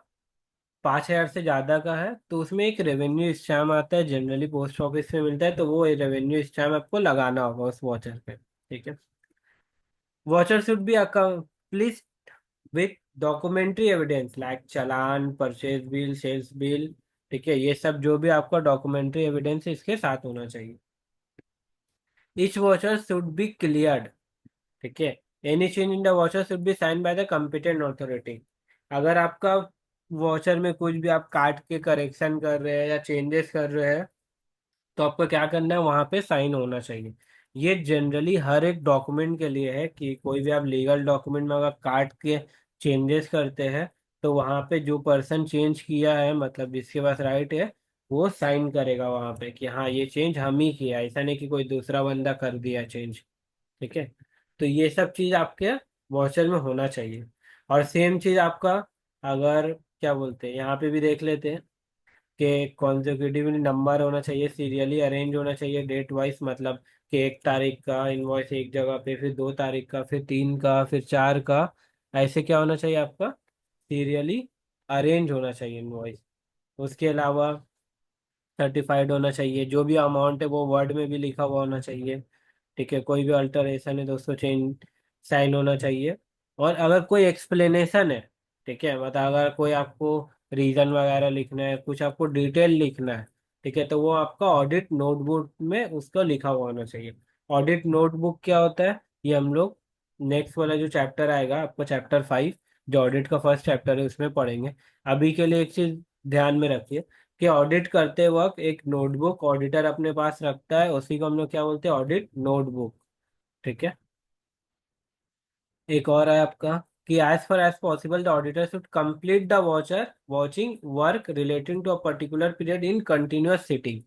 5,000 से ज्यादा का है तो उसमें एक रेवेन्यू स्टैम्प आता है, जनरली पोस्ट ऑफिस में मिलता है, तो वो रेवेन्यू स्टैम्प आपको लगाना होगा उस वाउचर पे। ठीक है, voucher should be accomplish with documentary evidence like challan, purchase bill, sales bill. ठीक है, ये सब जो भी आपका डॉक्यूमेंट्री एविडेंस है इसके साथ होना चाहिए। Each voucher should be cleared। ठीक है, any change in the voucher should be sign by the competent authority. अगर आपका वाउचर में कुछ भी आप काट के करेक्शन कर रहे हैं या चेंजेस कर रहे हैं, तो आपको क्या करना है, वहां पे साइन होना चाहिए। ये जनरली हर एक डॉक्यूमेंट के लिए है कि कोई भी आप लीगल डॉक्यूमेंट में अगर काट के चेंजेस करते हैं, तो वहां पे जो पर्सन चेंज किया है, मतलब जिसके पास राइट है, वो साइन करेगा वहां पे कि हाँ ये चेंज हम ही किया, ऐसा नहीं कि कोई दूसरा बंदा कर दिया चेंज। ठीक है, तो ये सब चीज आपके वाउचर में होना चाहिए। और सेम चीज आपका, अगर क्या बोलते हैं, यहाँ पे भी देख लेते हैं कि कॉन्जिक्यूटिवली नंबर होना चाहिए, सीरियली अरेंज होना चाहिए डेट वाइज। मतलब कि 1 तारीख का इनवॉइस एक जगह पे, फिर 2 तारीख का, फिर 3 का, फिर 4 का, ऐसे क्या होना चाहिए आपका, सीरियली अरेंज होना चाहिए इनवॉइस। उसके अलावा सर्टिफाइड होना चाहिए, जो भी अमाउंट है वो वर्ड में भी लिखा हुआ होना चाहिए। ठीक है, कोई भी अल्टरेशन है तो उसको चेंज साइन होना चाहिए। और अगर कोई एक्सप्लेनेशन है, ठीक है, मतलब अगर कोई आपको रीजन वगैरह लिखना है, कुछ आपको डिटेल लिखना है, ठीक है, तो वो आपका ऑडिट नोटबुक में उसको लिखा हुआ होना चाहिए। ऑडिट नोटबुक क्या होता है, ये हम लोग नेक्स्ट वाला जो चैप्टर आएगा आपका, चैप्टर 5, जो ऑडिट का फर्स्ट चैप्टर है, उसमें पढ़ेंगे। अभी के लिए एक चीज ध्यान में रखिए कि ऑडिट करते वक्त एक नोटबुक ऑडिटर अपने पास रखता है, उसी को हम लोग क्या बोलते हैं, ऑडिट नोटबुक। ठीक है। एक और है आपका कि as far as possible the auditor should complete the vouching work relating to a particular period in continuous sitting.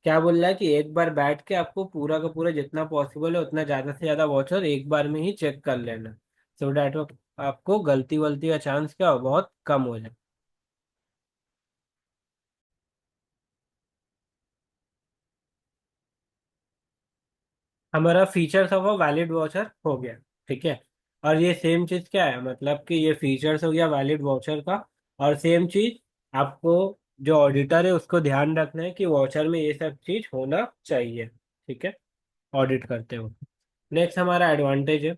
क्या बोल रहा है कि एक बार बैठ के आपको पूरा का पूरा जितना पॉसिबल है उतना ज्यादा से ज्यादा वॉचर एक बार में ही चेक कर लेना, सो डैट आपको गलती वलती का चांस क्या हो, बहुत कम हो जाए। हमारा features of a valid voucher हो गया। ठीक है। और ये सेम चीज क्या है, मतलब कि ये फीचर्स हो गया वैलिड वाउचर का। और सेम चीज आपको जो ऑडिटर है उसको ध्यान रखना है कि वाउचर में ये सब चीज होना चाहिए। ठीक है। ऑडिट करते हो। नेक्स्ट हमारा एडवांटेज है।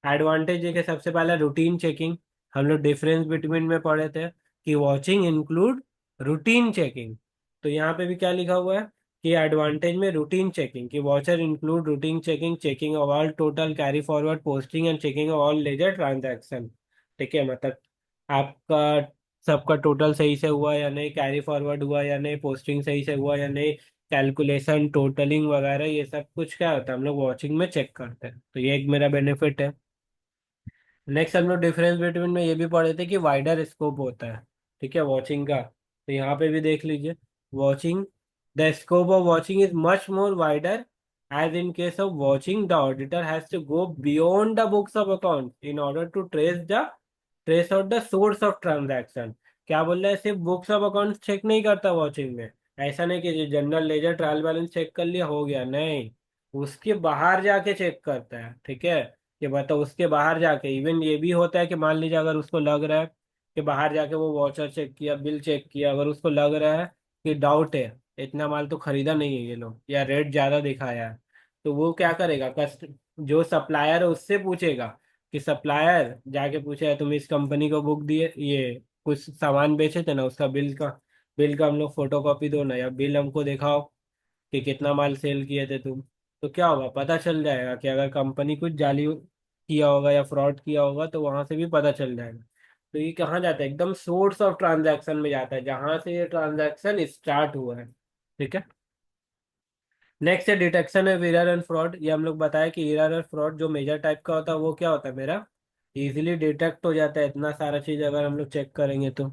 एडवांटेज है कि सबसे पहला रूटीन चेकिंग। हम लोग डिफरेंस बिटवीन में पढ़े थे कि वॉचिंग इंक्लूड रूटीन चेकिंग। तो यहाँ पे भी क्या लिखा हुआ है कि एडवांटेज में रूटीन चेकिंग कि voucher include routine checking, checking of all total carry forward posting and checking of all ledger transaction. ठीक है, मतलब आपका सबका टोटल सही से हुआ या नहीं, कैरी फॉरवर्ड हुआ या नहीं, पोस्टिंग सही से हुआ या नहीं, कैलकुलेशन टोटलिंग वगैरह ये सब कुछ क्या होता है हम लोग वॉचिंग में चेक करते हैं, तो ये एक मेरा बेनिफिट है। नेक्स्ट हम लोग डिफरेंस बिटवीन में ये भी पढ़े थे कि वाइडर स्कोप होता है। ठीक है, वॉचिंग का, तो यहाँ पे भी देख लीजिए। Vouching, the scope of vouching is much more wider, as in case of vouching the auditor has to go beyond the books of account in order to trace out the source of transaction. क्या बोल रहा है, सिर्फ books of account check नहीं करता watching में। ऐसा नहीं कि general ledger trial balance check कर लिया हो गया, नहीं, उसके बाहर जाके चेक करता है। ठीक है, कि मतलब उसके बाहर जाके इवन ये भी होता है कि मान लीजिए अगर उसको लग रहा है कि बाहर जाके वो वॉचर चेक किया, बिल चेक किया, अगर उसको लग रहा है कि डाउट है, इतना माल तो खरीदा नहीं है ये लोग या रेट ज्यादा दिखाया है, तो वो क्या करेगा, कस्ट जो सप्लायर है उससे पूछेगा कि सप्लायर जाके पूछेगा तुम इस कंपनी को बुक दिए, ये कुछ सामान बेचे थे ना, उसका बिल का हम लोग फोटो कॉपी दो ना, या बिल हमको दिखाओ कि कितना माल सेल किए थे तुम। तो क्या होगा, पता चल जाएगा कि अगर कंपनी कुछ जाली किया होगा या फ्रॉड किया होगा तो वहां से भी पता चल जाएगा। तो ये कहाँ जाता है, एकदम सोर्स ऑफ ट्रांजैक्शन में जाता है जहां से ये ट्रांजैक्शन स्टार्ट हुआ है। ठीक है। नेक्स्ट है detection of error and fraud. ये हम लोग बताया कि एरर और फ्रॉड जो मेजर टाइप का होता है वो क्या होता है मेरा, इजीली डिटेक्ट हो जाता है इतना सारा चीज अगर हम लोग चेक करेंगे तो।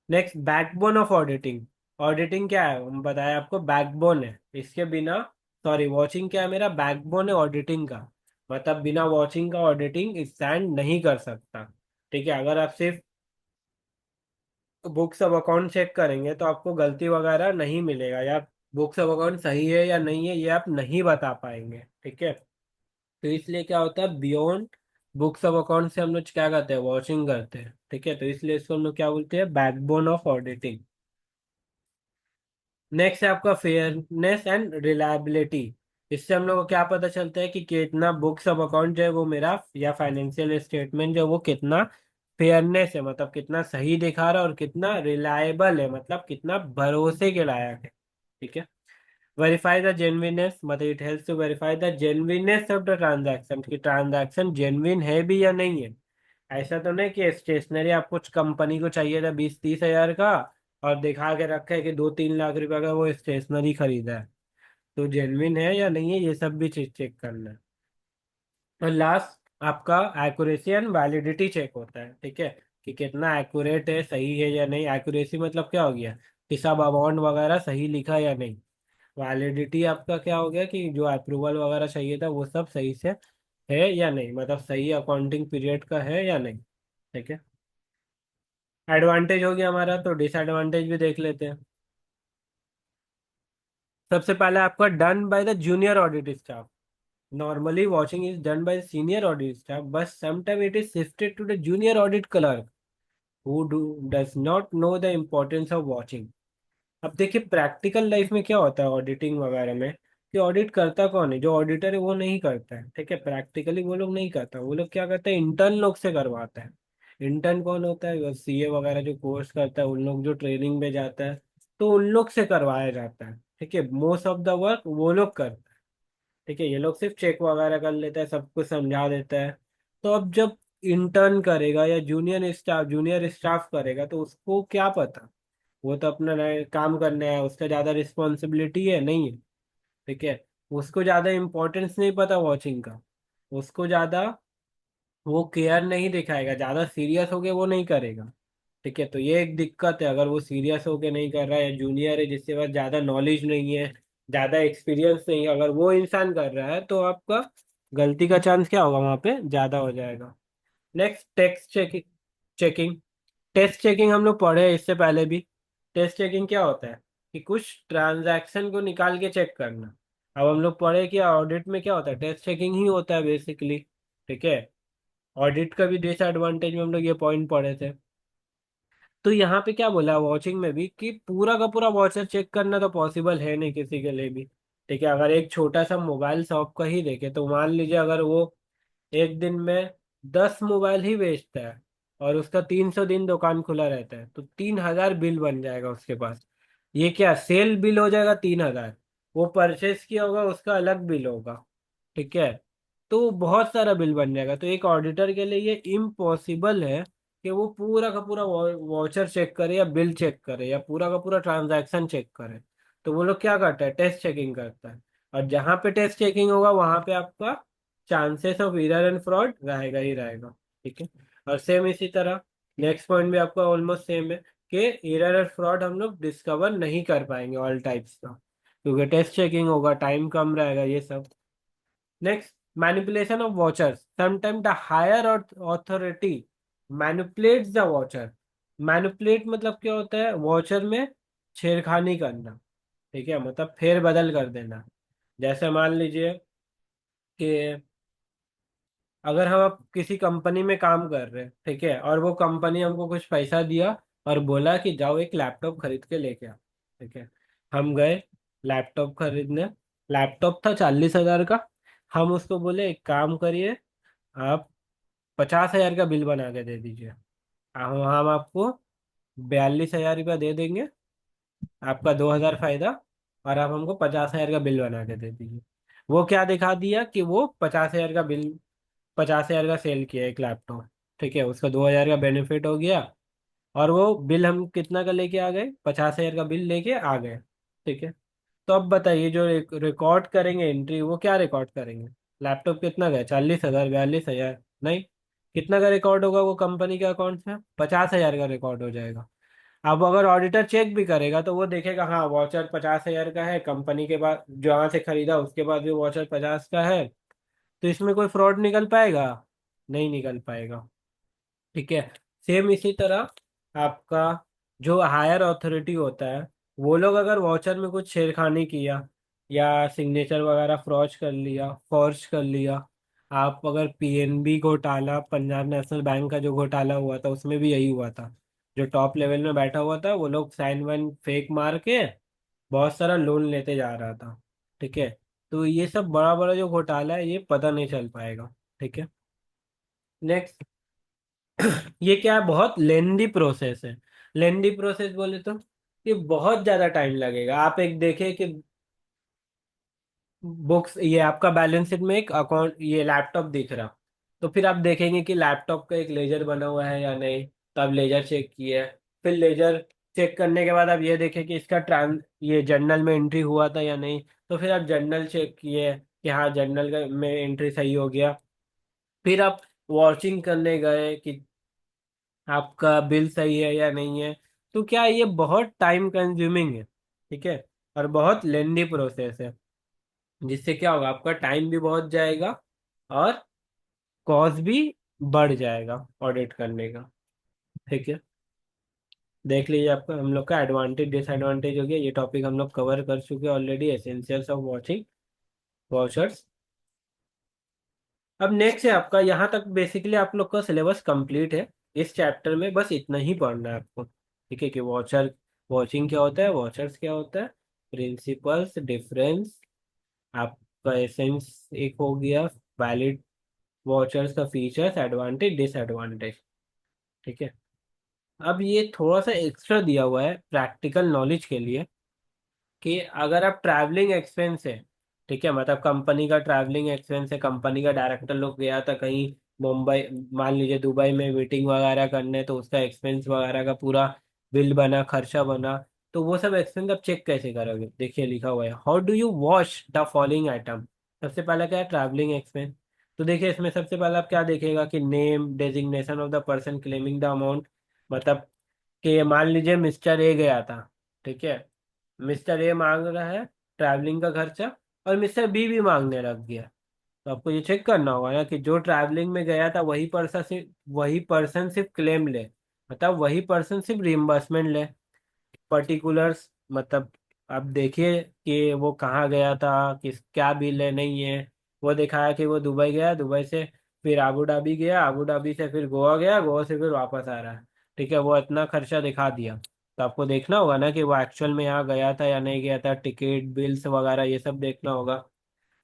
Next backbone of auditing. Auditing क्या है, हम बताया आपको बैकबोन है, इसके बिना, सॉरी वॉचिंग क्या है मेरा, बैकबोन है ऑडिटिंग का। मतलब बिना वॉचिंग का ऑडिटिंग स्टैंड नहीं कर सकता। ठीक है, अगर आप सिर्फ बुक्स ऑफ अकाउंट चेक करेंगे तो आपको गलती वगैरह नहीं मिलेगा, या बुक्स ऑफ अकाउंट सही है या नहीं है ये आप नहीं बता पाएंगे। ठीक है, तो इसलिए क्या होता है, बियॉन्ड बुक्स ऑफ अकाउंट से हम लोग क्या करते हैं, वॉचिंग करते हैं। ठीक है, तो इसलिए इसको हम लोग क्या बोलते हैं, बैकबोन ऑफ ऑडिटिंग। नेक्स्ट है आपका फेयरनेस एंड रिलायबिलिटी। इससे हम लोग को क्या पता चलता है कि कितना बुक्स ऑफ अकाउंट जो है वो मेरा, या फाइनेंशियल स्टेटमेंट जो है वो कितना फेयरनेस है, मतलब कितना सही दिखा रहा है, और कितना रिलायबल है, मतलब कितना भरोसे के लायक है। ठीक है। वेरीफाई द जेन्युइननेस, मतलब it helps to verify the genuineness of the transaction, कि ट्रांजैक्शन जेन्युइन है भी या नहीं है। ऐसा तो नहीं कि स्टेशनरी आप कुछ कंपनी को चाहिए था 20-30 हजार का, और दिखा के रखा है कि 2-3 लाख रुपए का वो स्टेशनरी खरीदा है, तो जेन्युइन है या नहीं है ये सब भी चीज चेक करना है। और लास्ट आपका एक्यूरेसी एंड वैलिडिटी चेक होता है। ठीक है, कि कितना एक्यूरेट है, सही है या नहीं। एक्यूरेसी मतलब क्या हो गया, कि सब अमाउंट वगैरह सही लिखा या नहीं। वैलिडिटी आपका क्या हो गया, कि जो अप्रूवल वगैरह चाहिए था वो सब सही से है या नहीं, मतलब सही अकाउंटिंग पीरियड का है या नहीं। ठीक है। एडवांटेज हो गया हमारा, तो डिसएडवांटेज भी देख लेते हैं। सबसे पहले आपका done by the junior audit staff. Normally vouching is done by senior audit staff, but sometime it is shifted to the junior audit clerk who does not know the importance of vouching. अब देखिए practical life में क्या होता है auditing वगैरह में, कि audit करता कौन है, जो ऑडिटर है वो नहीं करता है। ठीक है, प्रैक्टिकली वो लोग नहीं करता, वो लोग क्या करते हैं, इंटर्न लोग से करवाता है। इंटर्न कौन होता है, सीए वगैरह जो कोर्स करता है, उन लोग जो ट्रेनिंग में जाता है, तो उन लोग से करवाया जाता है। ठीक है, मोस्ट ऑफ द वर्क वो लोग करते हैं। ठीक है, ये लोग सिर्फ चेक वगैरह कर लेता है, सब कुछ समझा देता है। तो अब जब इंटर्न करेगा या जूनियर स्टाफ करेगा तो उसको क्या पता वो तो अपना काम करना है, उसका ज्यादा रिस्पॉन्सिबिलिटी है नहीं है। ठीक है, उसको ज्यादा इम्पोर्टेंस नहीं पता वॉचिंग का, उसको ज्यादा वो केयर नहीं दिखाएगा, ज्यादा सीरियस होके वो नहीं करेगा। ठीक है, तो ये एक दिक्कत है, अगर वो सीरियस होके नहीं कर रहा है, या जूनियर है जिसके पास ज्यादा नॉलेज नहीं है, ज्यादा एक्सपीरियंस नहीं है, अगर वो इंसान कर रहा है तो आपका गलती का चांस क्या होगा वहां पे, ज्यादा हो जाएगा। Next, text checking. Checking test checking हम लोग पढ़े हैं इससे पहले भी। टेस्ट चेकिंग क्या होता है कि कुछ ट्रांजैक्शन को निकाल के चेक करना। अब हम लोग पढ़े कि ऑडिट में क्या होता है, टेस्ट चेकिंग ही होता है बेसिकली। ठीक है, ऑडिट का भी डिसएडवांटेज में हम लोग ये पॉइंट पढ़े थे। तो यहाँ पे क्या बोला वॉचिंग में भी कि पूरा का पूरा वॉचर चेक करना तो पॉसिबल है नहीं किसी के लिए भी। ठीक है, अगर एक छोटा सा मोबाइल शॉप का ही देखे तो मान लीजिए अगर वो एक दिन में 10 मोबाइल ही बेचता है, और उसका 300 दिन दुकान खुला रहता है, तो 3,000 बिल बन जाएगा उसके पास। ये क्या सेल बिल हो जाएगा 3,000, वो परचेस किया होगा उसका अलग बिल होगा। ठीक है, तो बहुत सारा बिल बन जाएगा, तो एक ऑडिटर के लिए ये इम्पॉसिबल है कि वो पूरा का पूरा वाउचर चेक करे या बिल चेक करे या पूरा का पूरा ट्रांजैक्शन चेक करे। तो वो लोग क्या करता है, टेस्ट चेकिंग करता है। और जहाँ पे टेस्ट चेकिंग होगा वहां पे आपका chances of error and fraud रहेगा ही रहेगा। ठीक है, और सेम इसी तरह नेक्स्ट पॉइंट भी आपका ऑलमोस्ट सेम है कि एरर और फ्रॉड हम लोग डिस्कवर नहीं कर पाएंगे ऑल टाइप्स का, क्योंकि टेस्ट चेकिंग होगा, टाइम कम रहेगा ये सब। Next, manipulation of watchers. Sometimes the higher authority manipulates the watcher. Manipulate मतलब क्या होता है, वॉचर में छेड़खानी करना। ठीक है, मतलब फेर बदल कर देना। जैसे मान लीजिए कि अगर हम अब किसी कंपनी में काम कर रहे हैं, ठीक है, और वो कंपनी हमको कुछ पैसा दिया और बोला कि जाओ एक लैपटॉप खरीद के लेके आओ। ठीक है, हम गए लैपटॉप खरीदने। लैपटॉप था 40,000 का। हम उसको बोले एक काम करिए, आप 50,000 का बिल बना के दे दीजिए, हम आपको 42,000 रुपया दे देंगे, आपका 2,000 फायदा, और आप हमको 50,000 का बिल बना के दे दीजिए। वो क्या दिखा दिया कि वो 50,000 का बिल, 50,000 का सेल किया एक लैपटॉप। ठीक है, उसका 2,000 का बेनिफिट हो गया, और वो बिल हम कितना का लेके आ गए, 50,000 का बिल लेके आ गए। ठीक है, तो अब बताइए जो रिकॉर्ड करेंगे एंट्री, वो क्या रिकॉर्ड करेंगे, लैपटॉप कितना का है, 40,000, 42,000? नहीं, कितना का रिकॉर्ड होगा वो कंपनी के अकाउंट में, 50,000 का रिकॉर्ड हो जाएगा। अब अगर ऑडिटर चेक भी करेगा तो वो देखेगा हाँ वॉचर 50,000 का है, कंपनी के पास जहाँ से खरीदा उसके बाद भी वॉचर 50 का है, तो इसमें कोई फ्रॉड निकल पाएगा, नहीं निकल पाएगा। ठीक है, सेम इसी तरह आपका जो हायर अथॉरिटी होता है, वो लोग अगर वाउचर में कुछ छेड़खानी किया या सिग्नेचर वगैरह फॉर्ज कर लिया। आप अगर पीएनबी घोटाला, पंजाब नेशनल बैंक का जो घोटाला हुआ था उसमें भी यही हुआ था। जो टॉप लेवल में बैठा हुआ था वो लोग साइन वाइन फेक मार के बहुत सारा लोन लेते जा रहा था। ठीक है, तो ये सब बड़ा बड़ा जो घोटाला है ये पता नहीं चल पाएगा। ठीक है, नेक्स्ट, ये क्या है, बहुत लेंदी प्रोसेस है। लेंदी प्रोसेस बोले तो ये बहुत ज्यादा टाइम लगेगा। आप एक देखें कि बुक्स, ये आपका बैलेंस शीट में एक अकाउंट, ये लैपटॉप दिख रहा, तो फिर आप देखेंगे कि लैपटॉप का एक लेजर बना हुआ है या नहीं, तो आप लेजर चेक किए। फिर लेजर चेक करने के बाद आप ये देखें कि इसका ये जर्नल में एंट्री हुआ था या नहीं, तो फिर आप जर्नल चेक किए कि हाँ जर्नल का में एंट्री सही हो गया। फिर आप वॉचिंग करने गए कि आपका बिल सही है या नहीं है। तो क्या है, ये बहुत टाइम कंज्यूमिंग है। ठीक है, और बहुत लेंदी प्रोसेस है, जिससे क्या होगा, आपका टाइम भी बहुत जाएगा और कॉस्ट भी बढ़ जाएगा ऑडिट करने का। ठीक है, देख लीजिए आपका हम लोग का एडवांटेज डिसएडवांटेज हो गया, ये टॉपिक हम लोग कवर कर चुके हैं already, essentials of watching vouchers. अब नेक्स्ट है आपका, यहाँ तक बेसिकली आप लोग का सिलेबस कंप्लीट है। इस चैप्टर में बस इतना ही पढ़ना है आपको। ठीक है, कि वॉचिंग क्या होता है, वॉचर्स क्या होता है, प्रिंसिपल्स, डिफरेंस, आपका एसेंस एक हो गया, वैलिड वॉचर्स का फीचर्स, एडवांटेज डिसएडवांटेज। ठीक है, अब ये थोड़ा सा एक्स्ट्रा दिया हुआ है प्रैक्टिकल नॉलेज के लिए कि अगर आप ट्रैवलिंग एक्सपेंस है, ठीक है, मतलब कंपनी का ट्रैवलिंग एक्सपेंस है, कंपनी का डायरेक्टर लोग गया था कहीं मुंबई, मान लीजिए दुबई में मीटिंग वगैरह करने, तो उसका एक्सपेंस वगैरह का पूरा बिल बना, खर्चा बना, तो वो सब एक्सपेंस आप चेक कैसे करोगे? देखिए लिखा हुआ है, how do you wash the following item. सबसे पहला क्या है? Travelling expense. तो देखिए इसमें सबसे पहले आप क्या देखेगा कि name designation of the person claiming the amount. मतलब कि मान लीजिए मिस्टर ए गया था, ठीक है, मिस्टर ए मांग रहा है ट्रैवलिंग का खर्चा, और मिस्टर बी भी मांगने लग गया। तो आपको ये चेक करना होगा ना कि जो ट्रैवलिंग में गया था वही पर्सन सिर्फ क्लेम ले, मतलब वही पर्सन सिर्फ रिम्बर्समेंट ले। पर्टिकुलर्स मतलब आप देखिए कि वो कहाँ गया था, किस क्या बिल है, नहीं है। वो दिखाया कि वो दुबई गया, दुबई से फिर आबू धाबी गया, आबू धाबी से फिर गोवा गया, गोवा से फिर वापस आ रहा है, ठीक है, वो इतना खर्चा दिखा दिया। तो आपको देखना होगा ना कि वो एक्चुअल में यहाँ गया था या नहीं गया था, टिकट बिल्स वगैरह ये सब देखना होगा।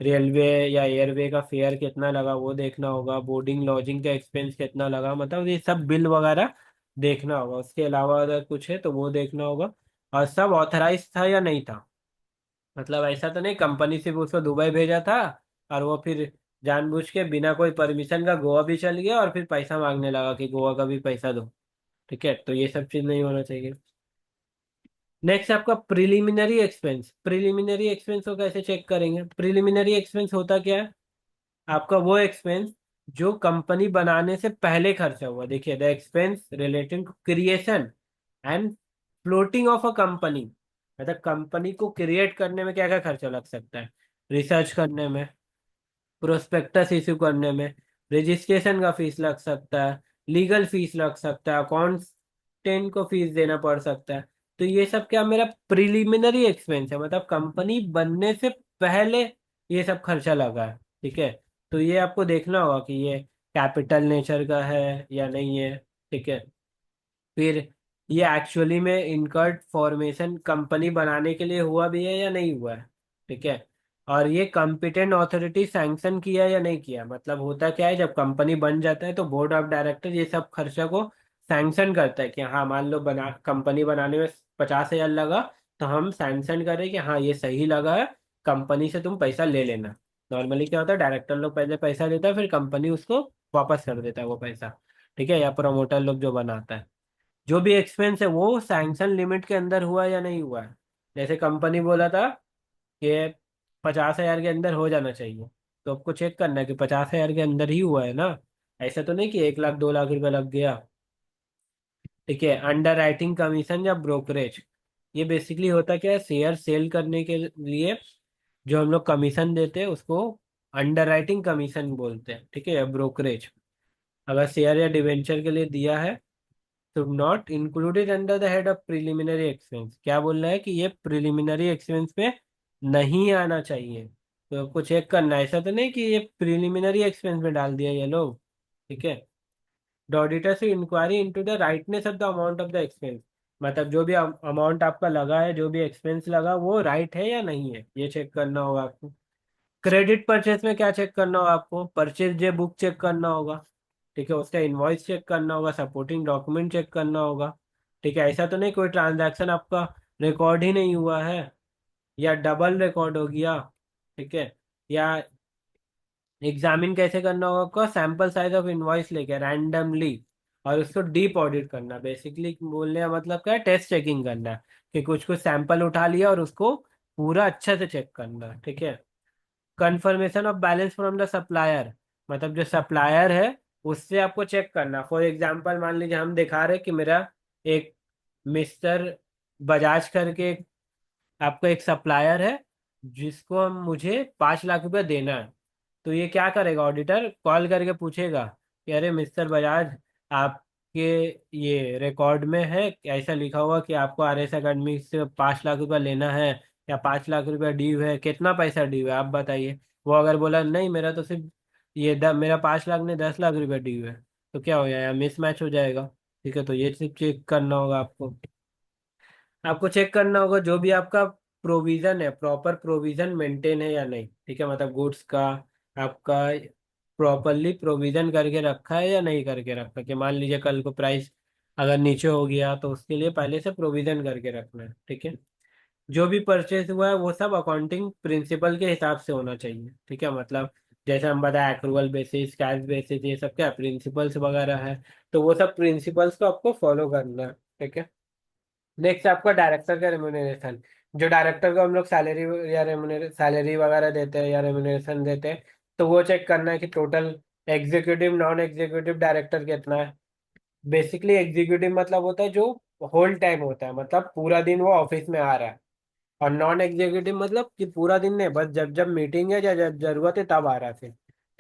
रेलवे या एयरवे का फेयर कितना लगा वो देखना होगा, बोर्डिंग लॉजिंग का एक्सपेंस कितना लगा, मतलब ये सब बिल वगैरह देखना होगा। उसके अलावा अगर कुछ है तो वो देखना होगा। और सब ऑथराइज था या नहीं था, मतलब ऐसा तो नहीं कंपनी सिर्फ उसको दुबई भेजा था और वो फिर जानबूझ के बिना कोई परमिशन का गोवा भी चल गया और फिर पैसा मांगने लगा कि गोवा का भी पैसा दो। ठीक है, तो ये सब चीज नहीं होना चाहिए। नेक्स्ट आपका प्रिलिमिनरी एक्सपेंस। प्रिलिमिनरी एक्सपेंस को कैसे चेक करेंगे? प्रिलिमिनरी एक्सपेंस होता क्या है? आपका वो एक्सपेंस जो कंपनी बनाने से पहले खर्चा हुआ। देखिए, the expense relating to creation and floating of a company, मतलब कंपनी को क्रिएट करने में क्या क्या खर्चा लग सकता है? रिसर्च करने में, प्रोस्पेक्टस इशू करने में, रजिस्ट्रेशन का फीस लग सकता है, लीगल फीस लग सकता है, अकाउंटेंट को फीस देना पड़ सकता है। तो ये सब क्या मेरा प्रिलिमिनरी एक्सपेंस है, मतलब कंपनी बनने से पहले ये सब खर्चा लगा है। ठीक है, तो ये आपको देखना होगा कि ये कैपिटल नेचर का है या नहीं है। ठीक है, फिर ये एक्चुअली में इनकर्ड फॉर्मेशन कंपनी बनाने के लिए हुआ भी है या नहीं हुआ है। ठीक है, और ये कॉम्पिटेंट अथॉरिटी सैंक्शन किया या नहीं किया। मतलब होता क्या है, जब कंपनी बन जाता है तो बोर्ड ऑफ डायरेक्टर ये सब खर्चा को सैंक्शन करता है कि हाँ मान लो बना कंपनी बनाने में 50,000 लगा, तो हम सैंक्शन करें कि हाँ ये सही लगा है, कंपनी से तुम पैसा ले लेना। नॉर्मली क्या होता है, डायरेक्टर लोग पहले पैसा देता है, फिर कंपनी उसको वापस कर देता है वो पैसा। ठीक है, या प्रमोटर लोग जो बनाता है। जो भी एक्सपेंस है वो सैंक्शन लिमिट के अंदर हुआ या नहीं हुआ है। जैसे कंपनी बोला था कि 50,000 के अंदर हो जाना चाहिए, तो आपको चेक करना है कि 50,000 के अंदर ही हुआ है ना। ऐसा तो नहीं कि 1 लाख 2 लाख रुपए लग गया। ठीक है, अंडर राइटिंग कमीशन या ब्रोकरेज, ये बेसिकली होता क्या है, शेयर सेल करने के लिए जो हम लोग कमीशन देते हैं उसको अंडर राइटिंग कमीशन बोलते हैं। ठीक है, या ब्रोकरेज। अगर शेयर या डिवेंचर के लिए दिया है तो not included under the head of preliminary expense. क्या बोल रहा है कि ये प्रिलिमिनरी एक्सपेंस पे नहीं आना चाहिए। तो आपको चेक करना है, ऐसा तो नहीं कि ये प्रिलिमिनरी एक्सपेंस में डाल दिया ये लोग। ठीक है, द ऑडिटर से inquiry into the rightness of the amount of the expense, मतलब जो भी अमाउंट आपका लगा है, जो भी एक्सपेंस लगा वो राइट है या नहीं है, ये चेक करना होगा आपको। क्रेडिट परचेज में क्या चेक करना होगा आपको? परचेज डे बुक चेक करना होगा। ठीक है, उसका इनवॉइस चेक करना होगा, सपोर्टिंग डॉक्यूमेंट चेक करना होगा। ठीक है, ऐसा तो नहीं कोई ट्रांजैक्शन आपका रिकॉर्ड ही नहीं हुआ है या डबल रिकॉर्ड हो गया। ठीक है, या एग्जामिन कैसे करना होगा आपका? सैंपल साइज ऑफ इनवॉइस लेके रैंडमली, और उसको डीप ऑडिट करना। बेसिकली बोलने का मतलब क्या है, टेस्ट चेकिंग करना है कि कुछ कुछ सैंपल उठा लिया और उसको पूरा अच्छे से चेक करना। ठीक है, confirmation of balance from the supplier, मतलब जो सप्लायर है उससे आपको चेक करना। फॉर एग्जांपल मान लीजिए हम दिखा रहे कि मेरा एक मिस्टर बजाज करके आपका एक सप्लायर है जिसको मुझे 5 लाख रुपए देना है। तो ये क्या करेगा, ऑडिटर कॉल करके पूछेगा कि अरे मिस्टर बजाज, आपके ये रिकॉर्ड में है ऐसा लिखा हुआ कि आपको RS अकेडमी से 5 लाख रुपए लेना है, या 5 लाख रुपए ड्यू है, कितना पैसा ड्यू है आप बताइए। वो अगर बोला नहीं मेरा तो सिर्फ मेरा 5 लाख ने 10 लाख रुपए ड्यू है, तो क्या हो जाएगा, मिसमैच हो जाएगा। ठीक है, तो ये सिर्फ चेक करना होगा आपको। आपको चेक करना होगा जो भी आपका प्रोविजन है, प्रॉपर प्रोविजन मेंटेन है या नहीं। ठीक है, मतलब गुड्स का आपका प्रॉपरली प्रोविजन करके रखा है या नहीं करके रखा, कि मान लीजिए कल को प्राइस अगर नीचे हो गया तो उसके लिए पहले से प्रोविजन करके रखना है। ठीक है, जो भी परचेज हुआ है वो सब अकाउंटिंग प्रिंसिपल के हिसाब से होना चाहिए। ठीक है, मतलब जैसे हम बताए एक्रूवल बेसिस, कैश बेसिस, ये सब क्या प्रिंसिपल्स वगैरह है, तो वो सब प्रिंसिपल्स को आपको फॉलो करना है। ठीक है, नेक्स्ट आपका डायरेक्टर का रेम्यूनरेशन। जो डायरेक्टर को हम लोग सैलरी या सैलरी वगैरह देते हैं या रेम्यूनरेशन देते हैं, तो वो चेक करना है कि total executive non executive director कितना है। बेसिकली एग्जीक्यूटिव मतलब होता है जो होल टाइम होता है, मतलब पूरा दिन वो ऑफिस में आ रहा है। और नॉन एग्जीक्यूटिव मतलब कि पूरा दिन नहीं, बस जब जब मीटिंग है या जब जरूरत है तब आ रहा है।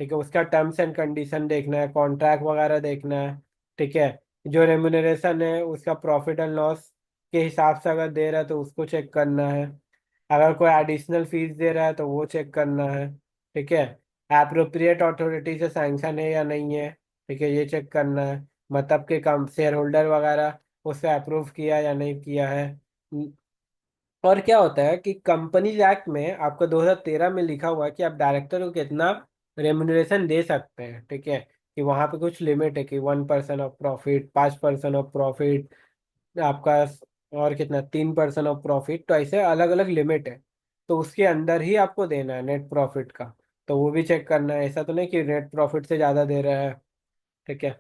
ठीक है, उसका टर्म्स एंड कंडीशन देखना है, कॉन्ट्रैक्ट वगैरह देखना है। ठीक है, जो रेम्यूनरेशन है उसका प्रॉफिट एंड लॉस के हिसाब से अगर दे रहा है तो उसको चेक करना है। अगर कोई एडिशनल फीस दे रहा है तो वो चेक करना है। ठीक है, एप्रोप्रिएट अथॉरिटी से सैंक्शन है या नहीं है। ठीक है, ये चेक करना है। मतलब कि कम शेयर होल्डर वगैरह उससे अप्रूव किया या नहीं किया है। और क्या होता है कि कंपनीज एक्ट में आपको 2013 में लिखा हुआ है कि आप डायरेक्टर को कितना रेम्युनरेशन दे सकते हैं। ठीक है, कि वहां पे कुछ लिमिट है कि 1% ऑफ प्रॉफिट, 5% ऑफ प्रॉफिट आपका, और कितना 3% ऑफ प्रॉफिट, तो ऐसे अलग अलग लिमिट है। तो उसके अंदर ही आपको देना है नेट प्रॉफिट का। तो वो भी चेक करना है, ऐसा तो नहीं कि नेट प्रॉफिट से ज़्यादा दे रहा है। ठीक है,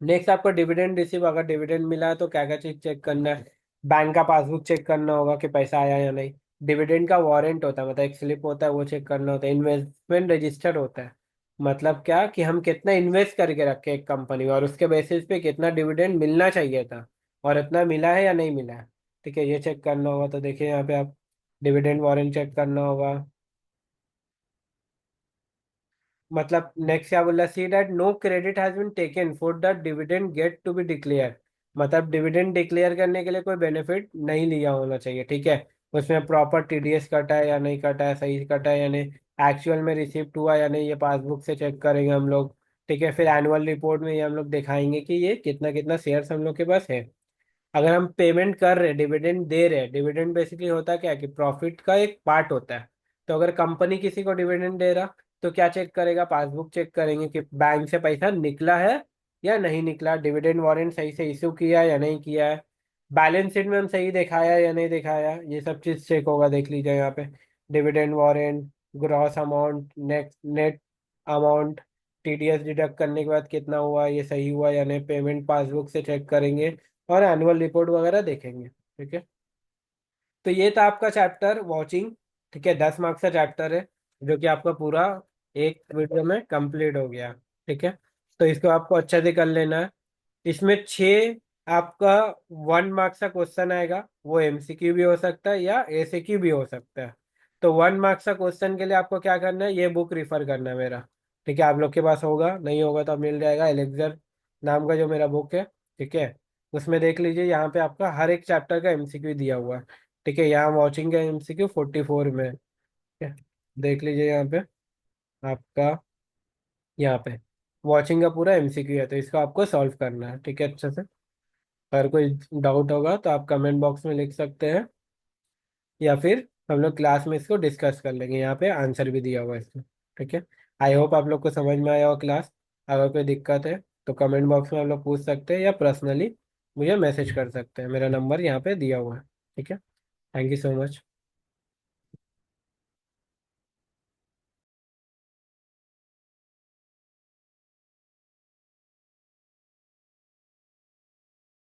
नेक्स्ट आपको डिविडेंड रिसीव, अगर डिविडेंड मिला है तो क्या क्या चीज चेक करना है। बैंक का पासबुक चेक करना होगा कि पैसा आया या नहीं। डिविडेंड का वारंट होता है, मतलब एक स्लिप होता है, वो चेक करना होता है। इन्वेस्टमेंट रजिस्टर होता है, मतलब क्या कि हम कितना इन्वेस्ट करके रखे एक कंपनी में और उसके बेसिस पे कितना डिविडेंड मिलना चाहिए था और इतना मिला है या नहीं मिला है। ठीक है, ये चेक करना होगा। तो देखिए यहाँ पे आप डिविडेंड वारंट चेक करना होगा। मतलब नेक्स्ट क्या बोल रहा है, see that no credit has been taken for the dividend yet to be declare. मतलब डिविडेंड डिक्लेयर करने के लिए कोई बेनिफिट नहीं लिया होना चाहिए। ठीक है, उसमें प्रॉपर टीडीएस कटा है या नहीं कटा है, सही कटा है या नहीं, एक्चुअल में रिसिप्ट हुआ या नहीं, ये पासबुक से चेक करेंगे हम लोग। ठीक है, फिर एनुअल रिपोर्ट में ये हम लोग दिखाएंगे कि ये कितना कितना शेयर्स हम लोग के पास है। अगर हम पेमेंट कर रहे हैं, डिविडेंड दे रहे हैं, डिविडेंड बेसिकली होता क्या है कि प्रॉफिट का एक पार्ट होता है। तो अगर कंपनी किसी को डिविडेंड दे रहा, तो क्या चेक करेगा, पासबुक चेक करेंगे कि बैंक से पैसा निकला है या नहीं निकला, डिविडेंड वारंट सही से इशू किया है या नहीं किया है, बैलेंस शीट में हम सही दिखाया है या नहीं दिखाया, ये सब चीज चेक होगा। देख लीजिए यहाँ पे dividend warrant, gross amount, net net amount, TDS deduct करने के बाद कितना हुआ, ये सही हुआ या नहीं, पेमेंट पासबुक से चेक करेंगे और एनुअल रिपोर्ट वगैरह देखेंगे। ठीक है, तो ये था आपका चैप्टर वॉचिंग। ठीक है, 10 मार्क्स का चैप्टर है जो कि आपका पूरा एक वीडियो में कंप्लीट हो गया। ठीक है, तो इसको आपको अच्छे से कर लेना है। इसमें 6 आपका 1 मार्क्स का क्वेश्चन आएगा, वो एमसीक्यू भी हो सकता है या एसीक्यू भी हो सकता है। तो 1 मार्क्स का क्वेश्चन के लिए आपको क्या करना है, ये बुक रिफर करना है मेरा। ठीक है, आप लोग के पास होगा, नहीं होगा तो मिल जाएगा, एलेक्जर नाम का जो मेरा बुक है। ठीक है, उसमें देख लीजिए, यहाँ पे आपका हर एक चैप्टर का एमसीक्यू दिया हुआ है। ठीक है, यहाँ वॉचिंग का एमसीक्यू 44 में है। ठीक है, देख लीजिए यहाँ पे आपका, यहाँ पे वॉचिंग का पूरा एमसीक्यू है, तो इसको आपको सॉल्व करना है। ठीक है, अच्छे से। अगर कोई डाउट होगा तो आप कमेंट बॉक्स में लिख सकते हैं, या फिर हम लोग क्लास में इसको डिस्कस कर लेंगे, यहाँ पे आंसर भी दिया हुआ है इसमें। ठीक है, आई होप आप लोग को समझ में आया हो क्लास। अगर कोई दिक्कत है तो कमेंट बॉक्स में आप लोग पूछ सकते हैं या पर्सनली मुझे मैसेज कर सकते हैं, मेरा नंबर यहाँ पे दिया हुआ है। ठीक है, थैंक यू सो मच।